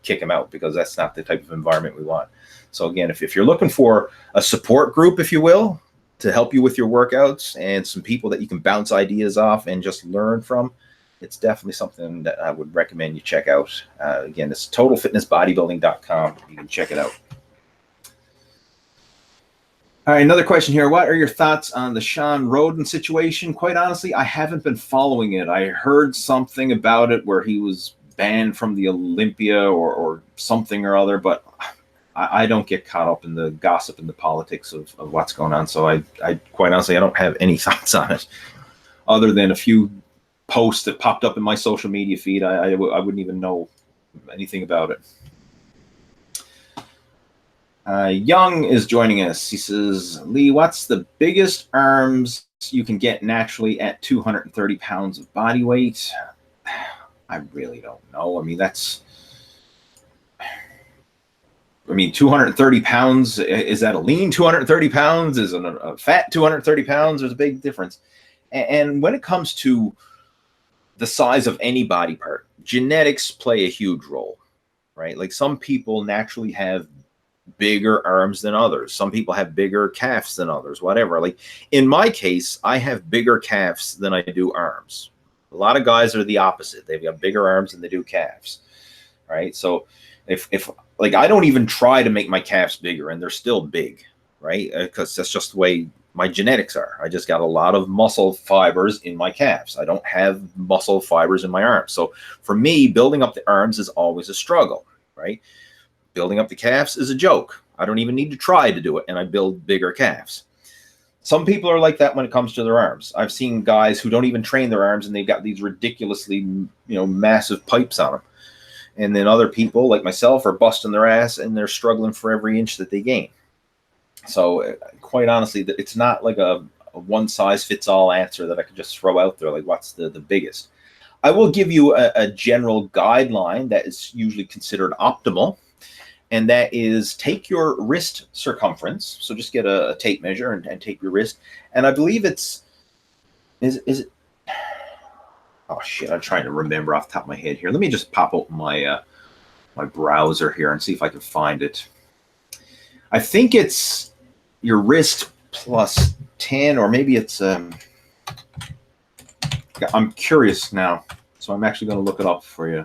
kick them out, because that's not the type of environment we want. So again, if you're looking for a support group, if you will, to help you with your workouts and some people that you can bounce ideas off and just learn from, it's definitely something that I would recommend you check out. Again, it's totalfitnessbodybuilding.com. You can check it out. All right, another question here. What are your thoughts on the Shawn Rhoden situation? Quite honestly, I haven't been following it. I heard something about it where he was banned from the Olympia or something or other, but I don't get caught up in the gossip and the politics of what's going on. So I quite honestly, I don't have any thoughts on it other than a few posts that popped up in my social media feed. I wouldn't even know anything about it. Young is joining us. He says, Lee, what's the biggest arms you can get naturally at 230 pounds of body weight? I really don't know. I mean, 230 pounds, is that a lean 230 pounds? Is it a fat 230 pounds? There's a big difference. And when it comes to the size of any body part, genetics play a huge role, right? Like some people naturally have bigger arms than others. Some people have bigger calves than others, whatever. Like in my case, I have bigger calves than I do arms. A lot of guys are the opposite. They've got bigger arms than they do calves, right? So if like I don't even try to make my calves bigger and they're still big, right? Because that's just the way my genetics are. I just got a lot of muscle fibers in my calves. I don't have muscle fibers in my arms. So for me, building up the arms is always a struggle, right? Building up the calves is a joke. I don't even need to try to do it, and I build bigger calves. Some people are like that when it comes to their arms. I've seen guys who don't even train their arms, and they've got these ridiculously, massive pipes on them. And then other people, like myself, are busting their ass, and they're struggling for every inch that they gain. So, quite honestly, it's not like a one-size-fits-all answer that I could just throw out there, like what's the biggest. I will give you a general guideline that is usually considered optimal. And that is take your wrist circumference. So just get a tape measure and tape your wrist. And I believe is it? Oh shit! I'm trying to remember off the top of my head here. Let me just pop open my my browser here and see if I can find it. I think it's your wrist plus 10, or maybe it's. I'm curious now, so I'm actually going to look it up for you.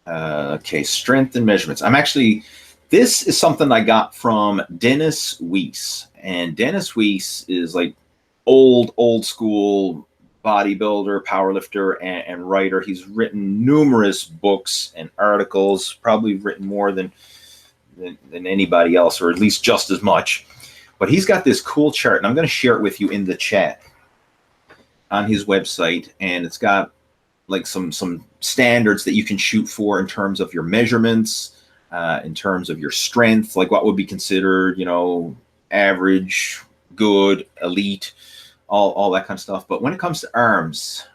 Okay, strength and measurements. This is something I got from Dennis Weiss. And Dennis Weiss is like old school bodybuilder, powerlifter, and writer. He's written numerous books and articles, probably written more than anybody else, or at least just as much. But he's got this cool chart, and I'm going to share it with you in the chat on his website. And it's got like some standards that you can shoot for in terms of your measurements, in terms of your strength, like what would be considered, average, good, elite, all that kind of stuff. But when it comes to arms,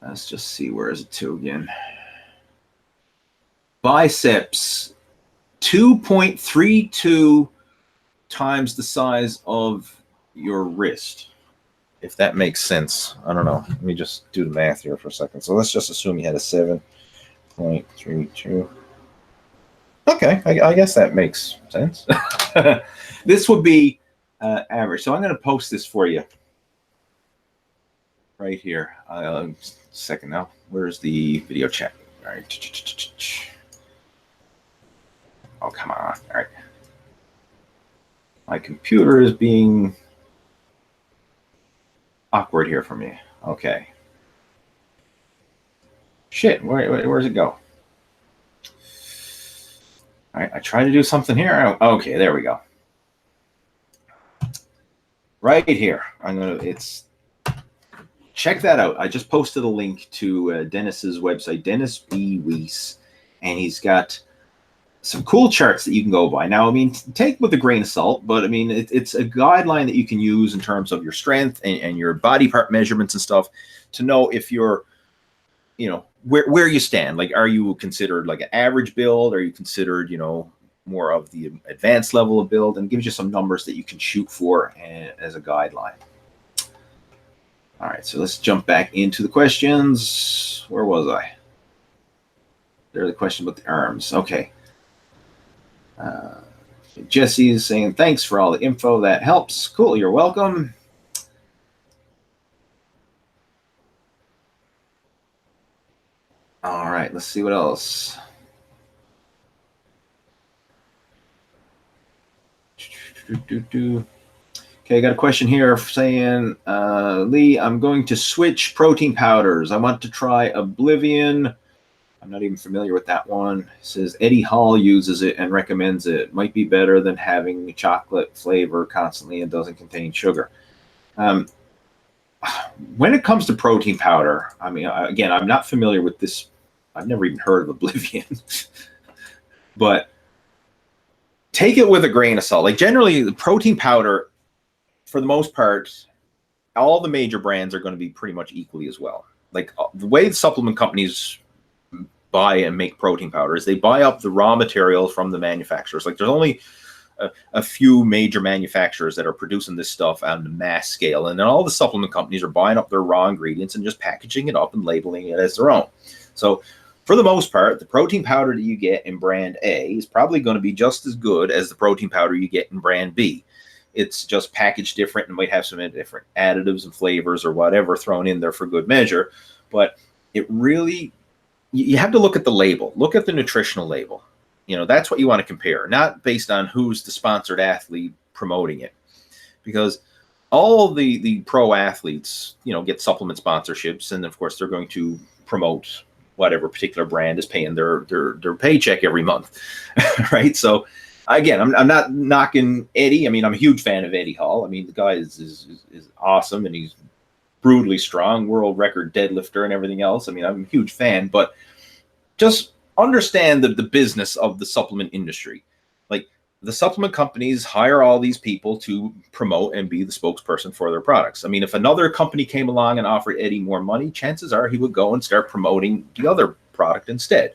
let's just see, where is it to again? Biceps, 2.32 times the size of your wrist. If that makes sense. I don't know. Let me just do the math here for a second. So let's just assume you had a 7.32. Okay, I guess that makes sense. This would be average. So I'm going to post this for you right here. Second now. Where's the video chat? All right. Oh, come on. All right. My computer is being awkward here for me. Okay. Shit, where's it go? All right, I try to do something here. Okay, there we go. Right here. Check that out. I just posted a link to Dennis's website, Dennis B. Weiss, and he's got some cool charts that you can go by. Now, take with a grain of salt, but it's a guideline that you can use in terms of your strength and your body part measurements and stuff to know if you're, where you stand. Like, are you considered like an average build? Are you considered, more of the advanced level of build? And gives you some numbers that you can shoot for as a guideline. All right, so let's jump back into the questions. Where was I? There's a question about the arms. Okay. Jesse is saying, thanks for all the info. That helps. Cool. You're welcome. All right. Let's see what else. Okay, I got a question here saying, Lee, I'm going to switch protein powders. I want to try Oblivion. I'm not even familiar with that one. It says Eddie Hall uses it and recommends it. Might be better than having chocolate flavor constantly and doesn't contain sugar. When it comes to protein powder, I mean, again, I'm not familiar with this. I've never even heard of Oblivion. But take it with a grain of salt. Like generally, the protein powder, for the most part, all the major brands are going to be pretty much equally as well. Like the way the supplement companies buy and make protein powder is they buy up the raw materials from the manufacturers. Like there's only a few major manufacturers that are producing this stuff on the mass scale, and then all the supplement companies are buying up their raw ingredients and just packaging it up and labeling it as their own. So for the most part, the protein powder that you get in brand A is probably going to be just as good as the protein powder you get in brand B. It's just packaged different and might have some different additives and flavors or whatever thrown in there for good measure. But it really, you have to look at the label. Look at the nutritional label. You know, that's what you want to compare, not based on who's the sponsored athlete promoting it. Because all the pro athletes, you know, get supplement sponsorships, and of course they're going to promote whatever particular brand is paying their paycheck every month, right? So again, I'm not knocking Eddie. I mean, I'm a huge fan of Eddie Hall. I mean, the guy is awesome, and he's brutally strong, world record deadlifter and everything else. I mean, I'm a huge fan, but just understand the business of the supplement industry. Like the supplement companies hire all these people to promote and be the spokesperson for their products. I mean, if another company came along and offered Eddie more money, chances are he would go and start promoting the other product instead.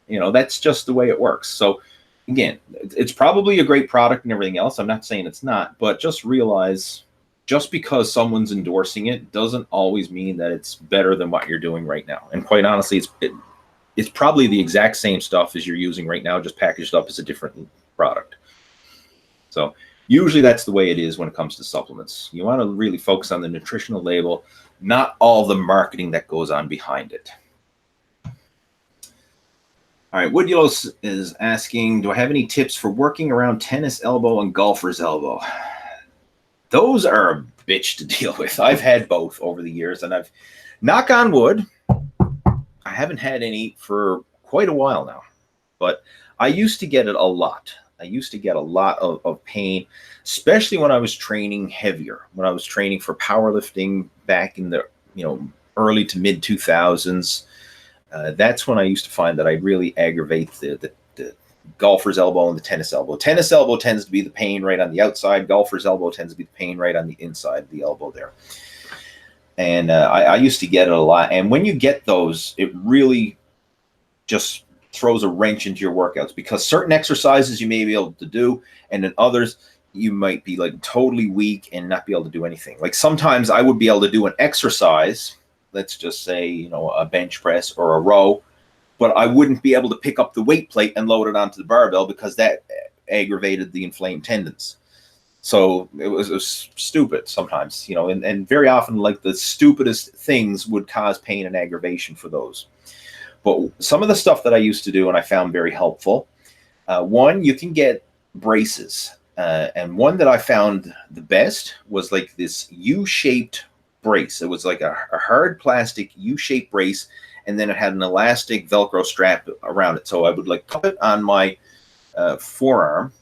You know, that's just the way it works. So again, it's probably a great product and everything else. I'm not saying it's not, but just realize just because someone's endorsing it doesn't always mean that it's better than what you're doing right now. And quite honestly, it's probably the exact same stuff as you're using right now, just packaged up as a different product. So usually that's the way it is when it comes to supplements. You want to really focus on the nutritional label, not all the marketing that goes on behind it. All right, Woodyos is asking, do I have any tips for working around tennis elbow and golfer's elbow? Those are a bitch to deal with. I've had both over the years, and I've, knock on wood, I haven't had any for quite a while now, but I used to get it a lot. I used to get a lot of pain, especially when I was training heavier, when I was training for powerlifting back in the early to mid 2000s. That's when I used to find that I really aggravate the golfer's elbow and the tennis elbow. Tennis elbow tends to be the pain right on the outside. Golfer's elbow tends to be the pain right on the inside of the elbow there. And I used to get it a lot. And when you get those, it really just throws a wrench into your workouts, because certain exercises you may be able to do, and then others you might be like totally weak and not be able to do anything. Like sometimes I would be able to do an exercise, let's just say, a bench press or a row, but I wouldn't be able to pick up the weight plate and load it onto the barbell because that aggravated the inflamed tendons. So it was stupid sometimes, and very often like the stupidest things would cause pain and aggravation for those. But some of the stuff that I used to do and I found very helpful, one, you can get braces. And one that I found the best was like this U-shaped brace. It was like a hard plastic U-shaped brace, and then it had an elastic Velcro strap around it. So I would like put it on my forearm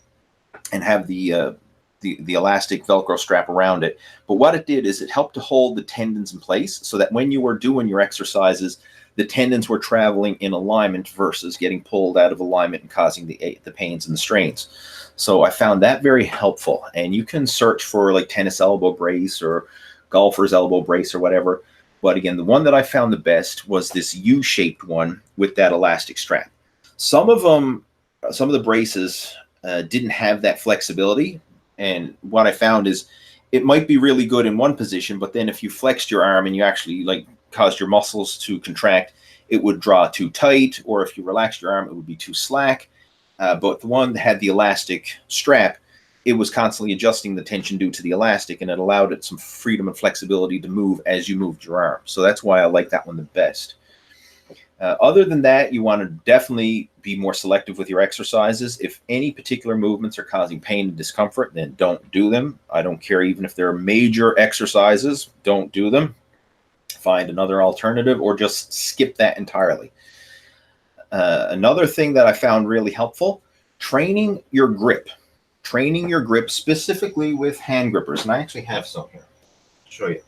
and have the elastic Velcro strap around it. But what it did is it helped to hold the tendons in place so that when you were doing your exercises, the tendons were traveling in alignment versus getting pulled out of alignment and causing the pains and the strains. So I found that very helpful. And you can search for like tennis elbow brace or golfer's elbow brace or whatever. But again, the one that I found the best was this U-shaped one with that elastic strap. Some of the braces didn't have that flexibility. And what I found is it might be really good in one position, but then if you flexed your arm and you actually like caused your muscles to contract, it would draw too tight, or if you relaxed your arm, it would be too slack. But the one that had the elastic strap, it was constantly adjusting the tension due to the elastic, and it allowed it some freedom and flexibility to move as you moved your arm. So that's why I like that one the best. Other than that, you want to definitely be more selective with your exercises. If any particular movements are causing pain and discomfort, then don't do them. I don't care even if they're major exercises, don't do them. Find another alternative or just skip that entirely. Another thing that I found really helpful, training your grip. Training your grip specifically with hand grippers. And I actually have some here. I'll show you.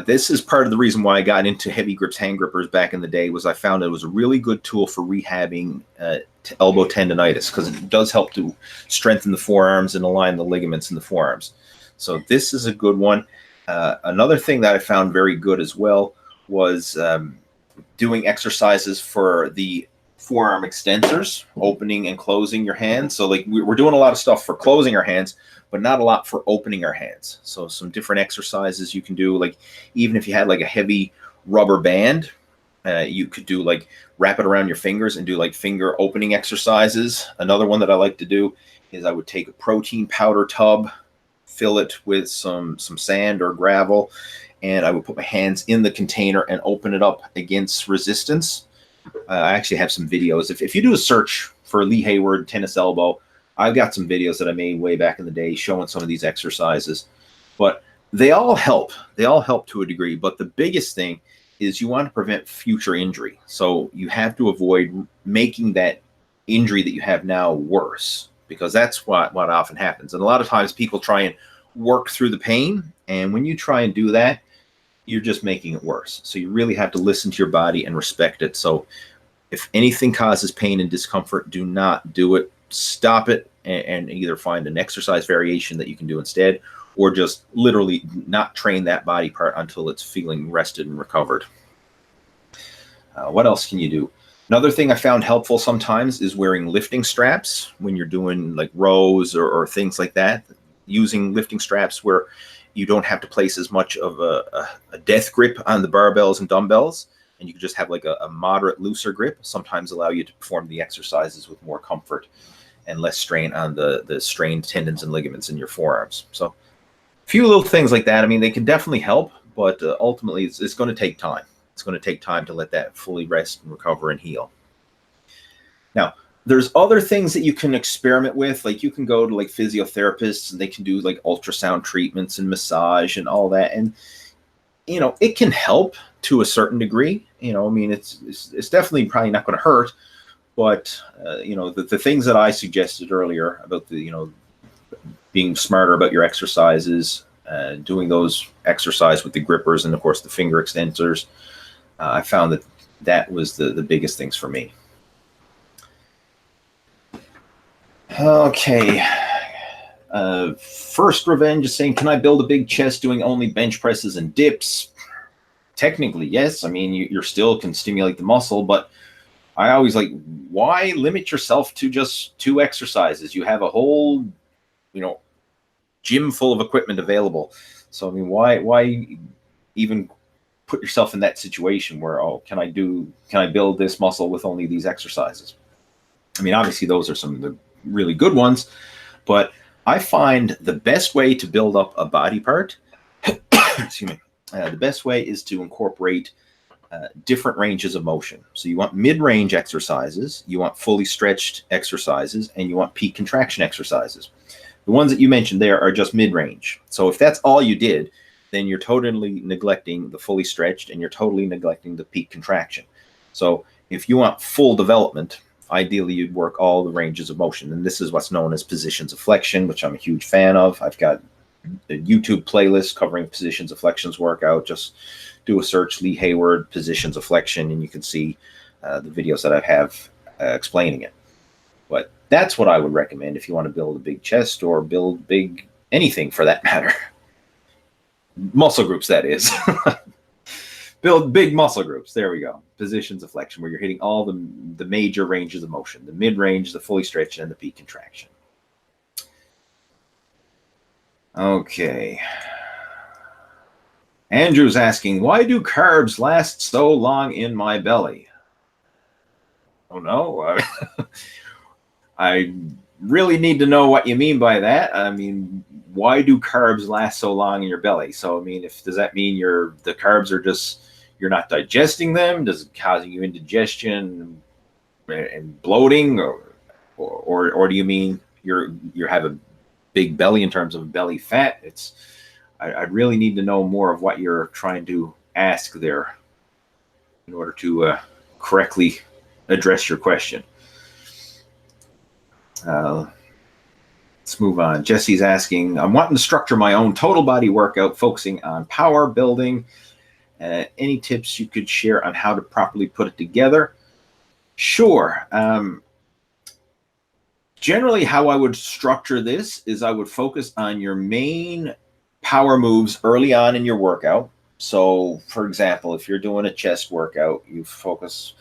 This is part of the reason why I got into heavy grips hand grippers back in the day, was I found it was a really good tool for rehabbing elbow tendonitis, because it does help to strengthen the forearms and align the ligaments in the forearms. So this is a good one. Another thing that I found very good as well was doing exercises for the forearm extensors, opening and closing your hands. So like we're doing a lot of stuff for closing our hands, but not a lot for opening our hands. So some different exercises you can do, like even if you had like a heavy rubber band, you could do like wrap it around your fingers and do like finger opening exercises. Another one that I like to do is I would take a protein powder tub, fill it with some sand or gravel, and I would put my hands in the container and open it up against resistance. I actually have some videos. If you do a search for Lee Hayward tennis elbow, I've got some videos that I made way back in the day showing some of these exercises. But they all help. They all help to a degree. But the biggest thing is you want to prevent future injury. So you have to avoid making that injury that you have now worse, because that's what often happens. And a lot of times people try and work through the pain. And when you try and do that, you're just making it worse. So you really have to listen to your body and respect it. So if anything causes pain and discomfort, do not do it. Stop it and either find an exercise variation that you can do instead, or just literally not train that body part until it's feeling rested and recovered. What else can you do? Another thing I found helpful sometimes is wearing lifting straps when you're doing like rows or things like that. Using lifting straps where you don't have to place as much of a death grip on the barbells and dumbbells, and you can just have like a moderate, looser grip, sometimes allow you to perform the exercises with more comfort and less strain on the strained tendons and ligaments in your forearms. So a few little things like that. I mean, they can definitely help, but ultimately it's going to take time. It's going to take time to let that fully rest and recover and heal. Now, there's other things that you can experiment with. Like you can go to like physiotherapists and they can do like ultrasound treatments and massage and all that. And, you know, it can help to a certain degree. You know, I mean, it's definitely probably not going to hurt. But, you know, the things that I suggested earlier about the, you know, being smarter about your exercises, doing those exercise with the grippers and, of course, the finger extensors, I found that was the biggest things for me. Okay. First Revenge is saying, can I build a big chest doing only bench presses and dips? Technically, yes. I mean, you still can stimulate the muscle, but I always like, why limit yourself to just 2 exercises? You have a whole, you know, gym full of equipment available. So, I mean, why even put yourself in that situation where, oh, can I build this muscle with only these exercises? I mean, obviously those are some of the really good ones, but I find the best way to build up a body part, excuse me, the best way is to incorporate different ranges of motion. So you want mid-range exercises, you want fully stretched exercises, and you want peak contraction exercises. The ones that you mentioned there are just mid-range. So if that's all you did, then you're totally neglecting the fully stretched and you're totally neglecting the peak contraction. So if you want full development, ideally you'd work all the ranges of motion. And this is what's known as positions of flexion, which I'm a huge fan of. I've got a YouTube playlist covering positions of flexions workout. Just do a search, Lee Hayward, positions of flexion, and you can see the videos that I have explaining it. But that's what I would recommend if you want to build a big chest or build big anything for that matter. Muscle groups, that is. Build big muscle groups. There we go. Positions of flexion, where you're hitting all the major ranges of motion, the mid-range, the fully stretched, and the peak contraction. Okay. Andrew's asking, why do carbs last so long in my belly? Oh no, I really need to know what you mean by that. I mean, why do carbs last so long in your belly? So, I mean, does that mean the carbs are just, you're not digesting them? Does it causing you indigestion and bloating, or do you mean you have a big belly in terms of belly fat? I really need to know more of what you're trying to ask there in order to correctly address your question. Let's move on. Jesse's asking, I'm wanting to structure my own total body workout, focusing on power building. Any tips you could share on how to properly put it together? Sure. Generally, how I would structure this is I would focus on your main power moves early on in your workout. So, for example, if you're doing a chest workout, you focus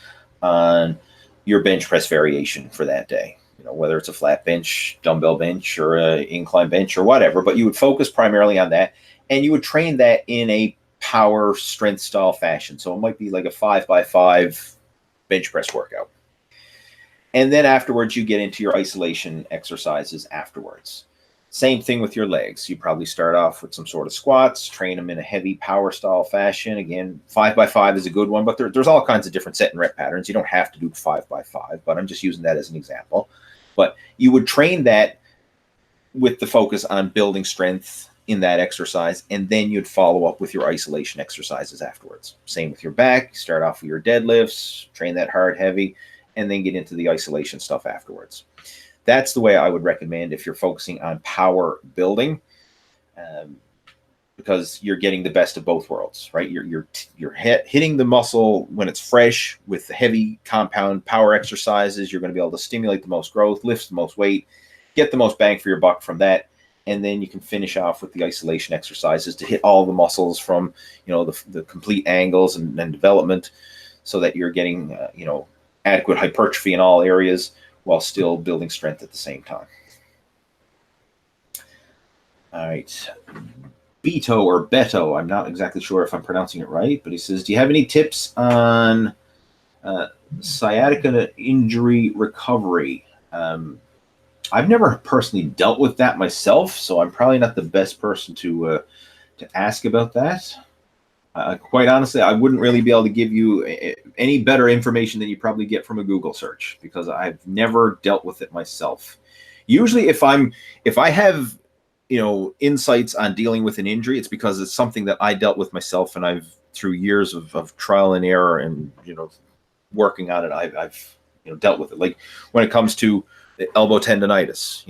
on your bench press variation for that day. You know, whether it's a flat bench, dumbbell bench, or an incline bench, or whatever. But you would focus primarily on that, and you would train that in a power strength style fashion. So it might be like a 5x5 bench press workout. And then afterwards, you get into your isolation exercises afterwards. Same thing with your legs. You probably start off with some sort of squats, train them in a heavy power style fashion. Again, 5x5 is a good one, but there's all kinds of different set and rep patterns. You don't have to do 5x5, but I'm just using that as an example. But you would train that with the focus on building strength in that exercise, and then you'd follow up with your isolation exercises afterwards. Same with your back. Start off with your deadlifts, train that hard, heavy, and then get into the isolation stuff afterwards. That's the way I would recommend if you're focusing on power building, because you're getting the best of both worlds, right? You're hitting the muscle when it's fresh with the heavy compound power exercises. You're going to be able to stimulate the most growth, lift the most weight, get the most bang for your buck from that. And then you can finish off with the isolation exercises to hit all the muscles from, the complete angles and development, so that you're getting, adequate hypertrophy in all areas while still building strength at the same time. All right. Beto or Beto, I'm not exactly sure if I'm pronouncing it right, but he says, do you have any tips on sciatica injury recovery? I've never personally dealt with that myself, so I'm probably not the best person to ask about that. Quite honestly, I wouldn't really be able to give you any better information than you probably get from a Google search, because I've never dealt with it myself. Usually, if I have insights on dealing with an injury, it's because it's something that I dealt with myself, and I've, through years of trial and error and working on it, I've dealt with it. Like when it comes to elbow tendonitis,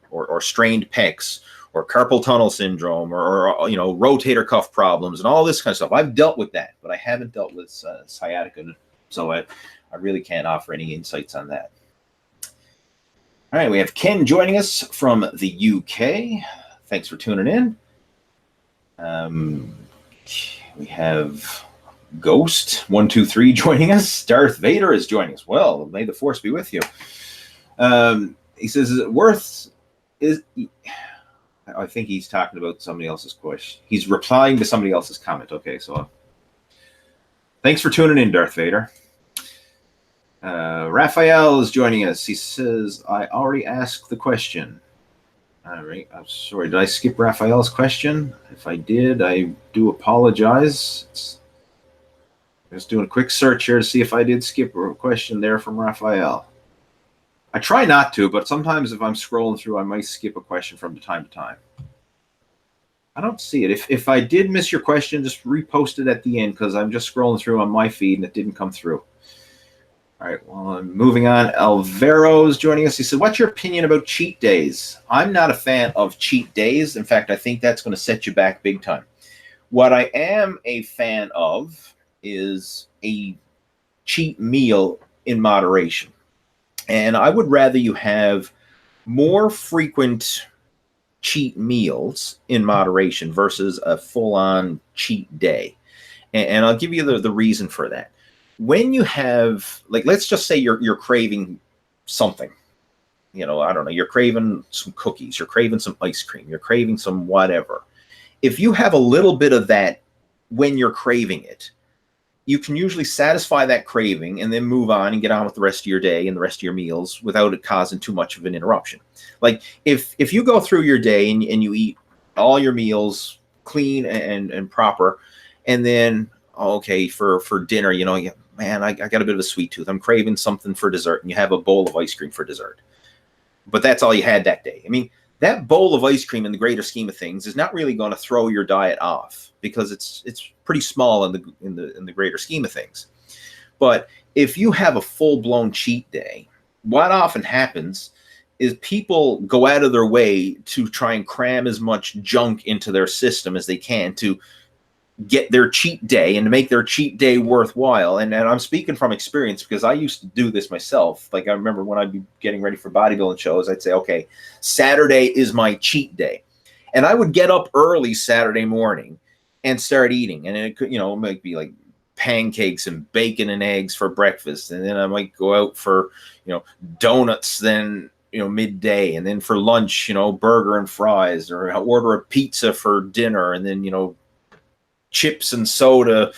or strained pecs, or carpal tunnel syndrome, or rotator cuff problems, and all this kind of stuff. I've dealt with that, but I haven't dealt with sciatica, so I really can't offer any insights on that. All right, we have Ken joining us from the UK. Thanks for tuning in. We have Ghost123 joining us. Darth Vader is joining us. Well, may the force be with you. He says, is it worth... I think he's talking about somebody else's question. He's replying to somebody else's comment. Okay, so thanks for tuning in, Darth Vader. Raphael is joining us. He says, I already asked the question. All right, I'm sorry. Did I skip Raphael's question? If I did, I do apologize. Just doing a quick search here to see if I did skip a question there from Raphael. I try not to, but sometimes if I'm scrolling through, I might skip a question from time to time. I don't see it. If I did miss your question, just repost it at the end, because I'm just scrolling through on my feed and it didn't come through. All right, well, I'm moving on. Alvaro's joining us. He said, what's your opinion about cheat days? I'm not a fan of cheat days. In fact, I think that's going to set you back big time. What I am a fan of is a cheat meal in moderation. And I would rather you have more frequent cheat meals in moderation versus a full-on cheat day. And I'll give you the reason for that. When you have, like, let's just say you're craving something. I don't know, you're craving some cookies, you're craving some ice cream, you're craving some whatever. If you have a little bit of that when you're craving it. You can usually satisfy that craving and then move on and get on with the rest of your day and the rest of your meals without it causing too much of an interruption. Like if you go through your day and you eat all your meals clean and proper, and then okay, for dinner, man, I got a bit of a sweet tooth, I'm craving something for dessert, and you have a bowl of ice cream for dessert, but that's all you had that day. I mean, that bowl of ice cream in the greater scheme of things is not really going to throw your diet off, because it's pretty small in the greater scheme of things. But if you have a full-blown cheat day, what often happens is people go out of their way to try and cram as much junk into their system as they can to get their cheat day and to make their cheat day worthwhile. And I'm speaking from experience, because I used to do this myself. Like, I remember when I'd be getting ready for bodybuilding shows, I'd say, okay, Saturday is my cheat day. And I would get up early Saturday morning and start eating. And it could, it might be like pancakes and bacon and eggs for breakfast. And then I might go out for, donuts then, midday. And then for lunch, burger and fries, or I'll order a pizza for dinner. And then, chips and soda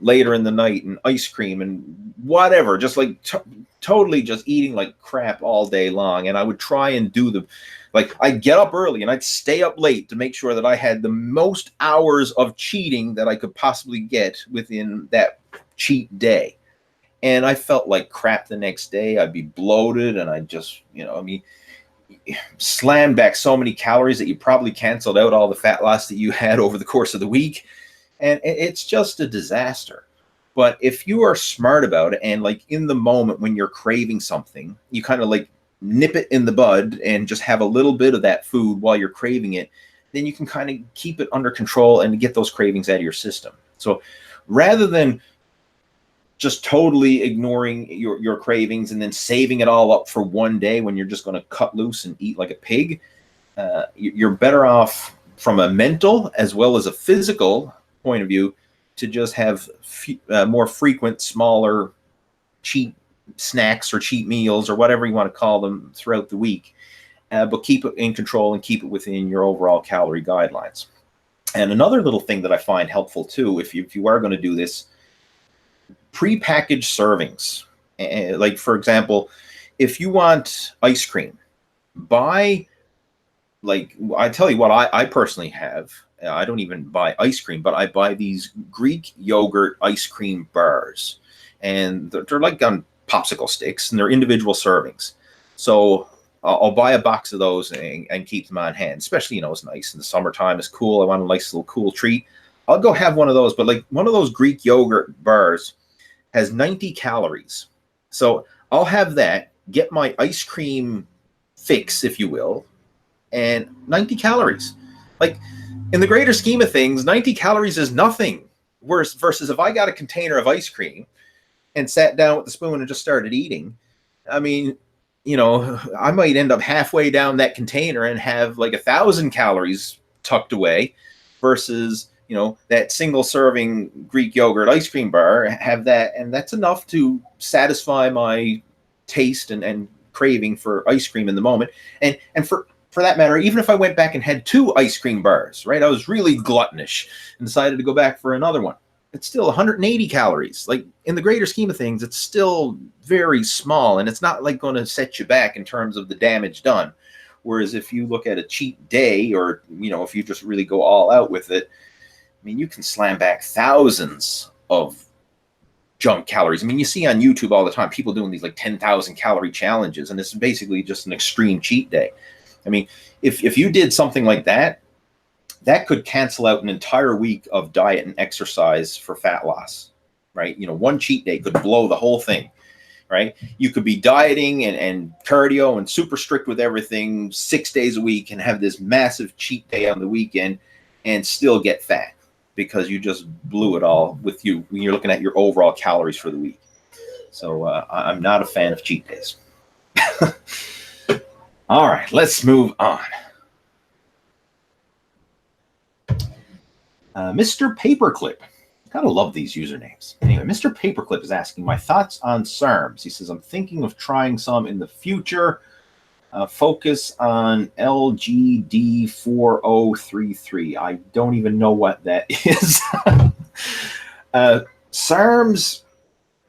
later in the night, and ice cream and whatever, just like totally just eating like crap all day long. And I would try and do I'd get up early and I'd stay up late to make sure that I had the most hours of cheating that I could possibly get within that cheat day. And I felt like crap the next day. I'd be bloated, and I just, slammed back so many calories that you probably canceled out all the fat loss that you had over the course of the week. And it's just a disaster. But if you are smart about it, and like in the moment when you're craving something, you kind of like nip it in the bud and just have a little bit of that food while you're craving it, then you can kind of keep it under control and get those cravings out of your system. So rather than just totally ignoring your cravings and then saving it all up for one day when you're just going to cut loose and eat like a pig, you're better off from a mental as well as a physical point of view to just have more frequent, smaller, cheat snacks or cheat meals or whatever you want to call them throughout the week, but keep it in control and keep it within your overall calorie guidelines. And another little thing that I find helpful too, if you are going to do this, prepackaged servings. Like, for example, if you want ice cream, buy, like, I tell you what I personally have. I don't even buy ice cream, but I buy these Greek yogurt ice cream bars, and they're like on popsicle sticks, and they're individual servings. So I'll buy a box of those and keep them on hand, especially, it's nice in the summertime. It's cool. I want a nice little cool treat. I'll go have one of those, but like one of those Greek yogurt bars has 90 calories. So I'll have that, get my ice cream fix, if you will, and 90 calories. Like, in the greater scheme of things, 90 calories is nothing. Versus if I got a container of ice cream and sat down with the spoon and just started eating, I mean, I might end up halfway down that container and have like 1,000 calories tucked away, versus, that single serving Greek yogurt ice cream bar, have that, and that's enough to satisfy my taste and craving for ice cream in the moment. And for that matter, even if I went back and had 2 ice cream bars, right? I was really gluttonish and decided to go back for another one. It's still 180 calories. Like, in the greater scheme of things, it's still very small, and it's not like going to set you back in terms of the damage done. Whereas if you look at a cheat day, or, if you just really go all out with it, I mean, you can slam back thousands of junk calories. I mean, you see on YouTube all the time people doing these like 10,000 calorie challenges, and it's basically just an extreme cheat day. I mean, if you did something like that, that could cancel out an entire week of diet and exercise for fat loss, right? One cheat day could blow the whole thing, right? You could be dieting and cardio and super strict with everything 6 days a week and have this massive cheat day on the weekend and still get fat because you just blew it all with you when you're looking at your overall calories for the week. So I'm not a fan of cheat days. All right, let's move on. Mr. Paperclip. Gotta love these usernames. Anyway, Mr. Paperclip is asking my thoughts on SARMs. He says, I'm thinking of trying some in the future. Focus on LGD4033. I don't even know what that is. SARMs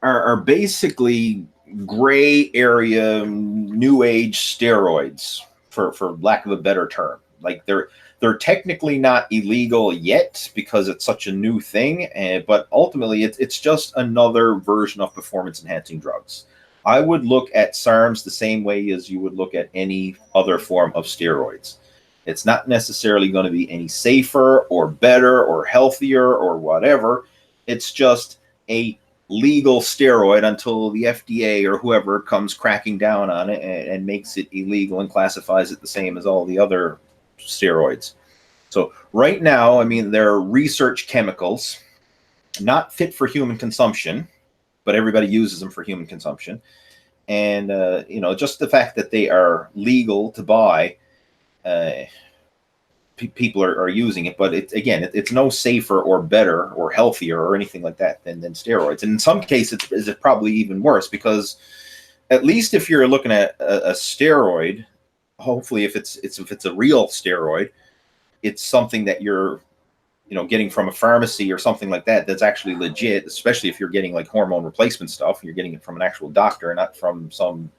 are basically gray area, new age steroids, for lack of a better term. Like they're technically not illegal yet because it's such a new thing, but ultimately it's just another version of performance enhancing drugs. I would look at SARMs the same way as you would look at any other form of steroids. It's not necessarily going to be any safer or better or healthier or whatever. It's just a legal steroid until the FDA or whoever comes cracking down on it and makes it illegal and classifies it the same as all the other steroids. So right now, I mean, they're research chemicals, not fit for human consumption, but everybody uses them for human consumption. And, just the fact that they are legal to buy, people are using it, but it's no safer or better or healthier or anything like that than steroids. And in some cases, it's probably even worse, because at least if you're looking at a steroid, hopefully if it's a real steroid, it's something that you're getting from a pharmacy or something like that that's actually legit, especially if you're getting like hormone replacement stuff. You're getting it from an actual doctor, not from some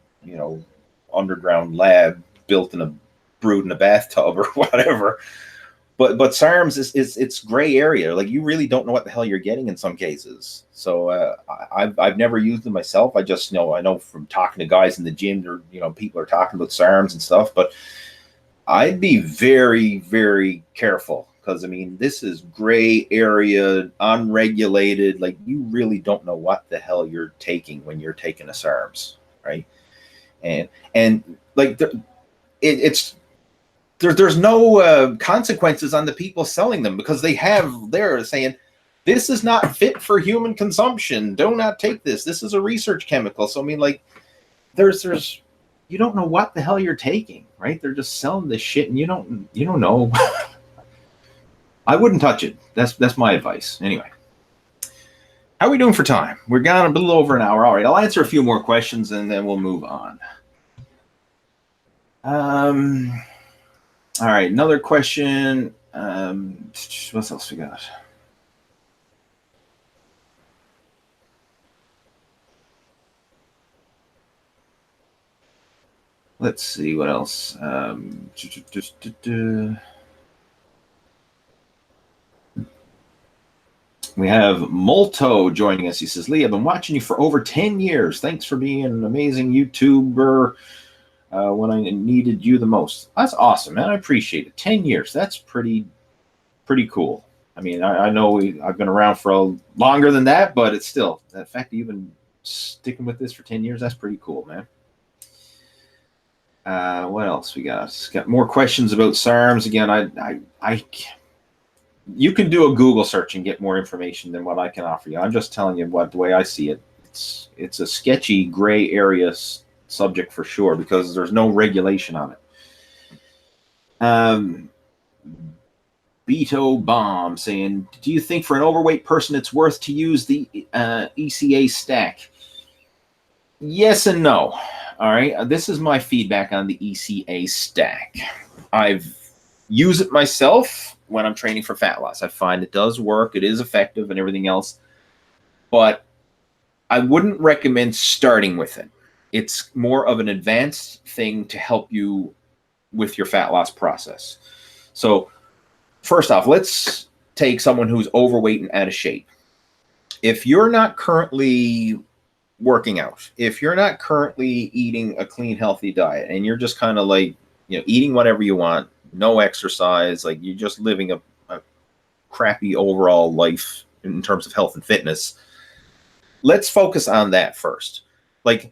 underground lab brewed in a bathtub or whatever. But SARMs it's gray area. Like, you really don't know what the hell you're getting in some cases. So I've never used them myself. I just I know from talking to guys in the gym, or people are talking about SARMs and stuff. But I'd be very, very careful, because I mean, this is gray area, unregulated. Like, you really don't know what the hell you're taking when you're taking a SARMs, right? And like there's no consequences on the people selling them, because they're saying, this is not fit for human consumption. Do not take this. This is a research chemical. So I mean, like, there's you don't know what the hell you're taking, right? They're just selling this shit, and you don't know. I wouldn't touch it. That's my advice. Anyway, how are we doing for time? We're gone a little over an hour. All right, I'll answer a few more questions and then we'll move on. All right, another question. What else we got? Let's see what else. We have Molto joining us. He says, Lee, I've been watching you for over 10 years. Thanks for being an amazing YouTuber when I needed you the most. That's awesome, man. I appreciate it. 10 years. That's pretty cool. I mean, I know I've been around for longer than that, but it's still, the fact that you've been sticking with this for 10 years, that's pretty cool, man. What else we got? Got more questions about SARMs. Again, you can do a Google search and get more information than what I can offer you. I'm just telling you the way I see it. It's a sketchy gray area subject for sure, because there's no regulation on it. Beto Bomb saying, do you think for an overweight person it's worth to use the ECA stack? Yes and no. All right. This is my feedback on the ECA stack. I've used it myself when I'm training for fat loss. I find it does work. It is effective and everything else. But I wouldn't recommend starting with it. It's more of an advanced thing to help you with your fat loss process. So first off, let's take someone who's overweight and out of shape. If you're not currently working out, if you're not currently eating a clean, healthy diet, and you're just kind of like, eating whatever you want, no exercise, like you're just living a crappy overall life in terms of health and fitness, let's focus on that first. Like,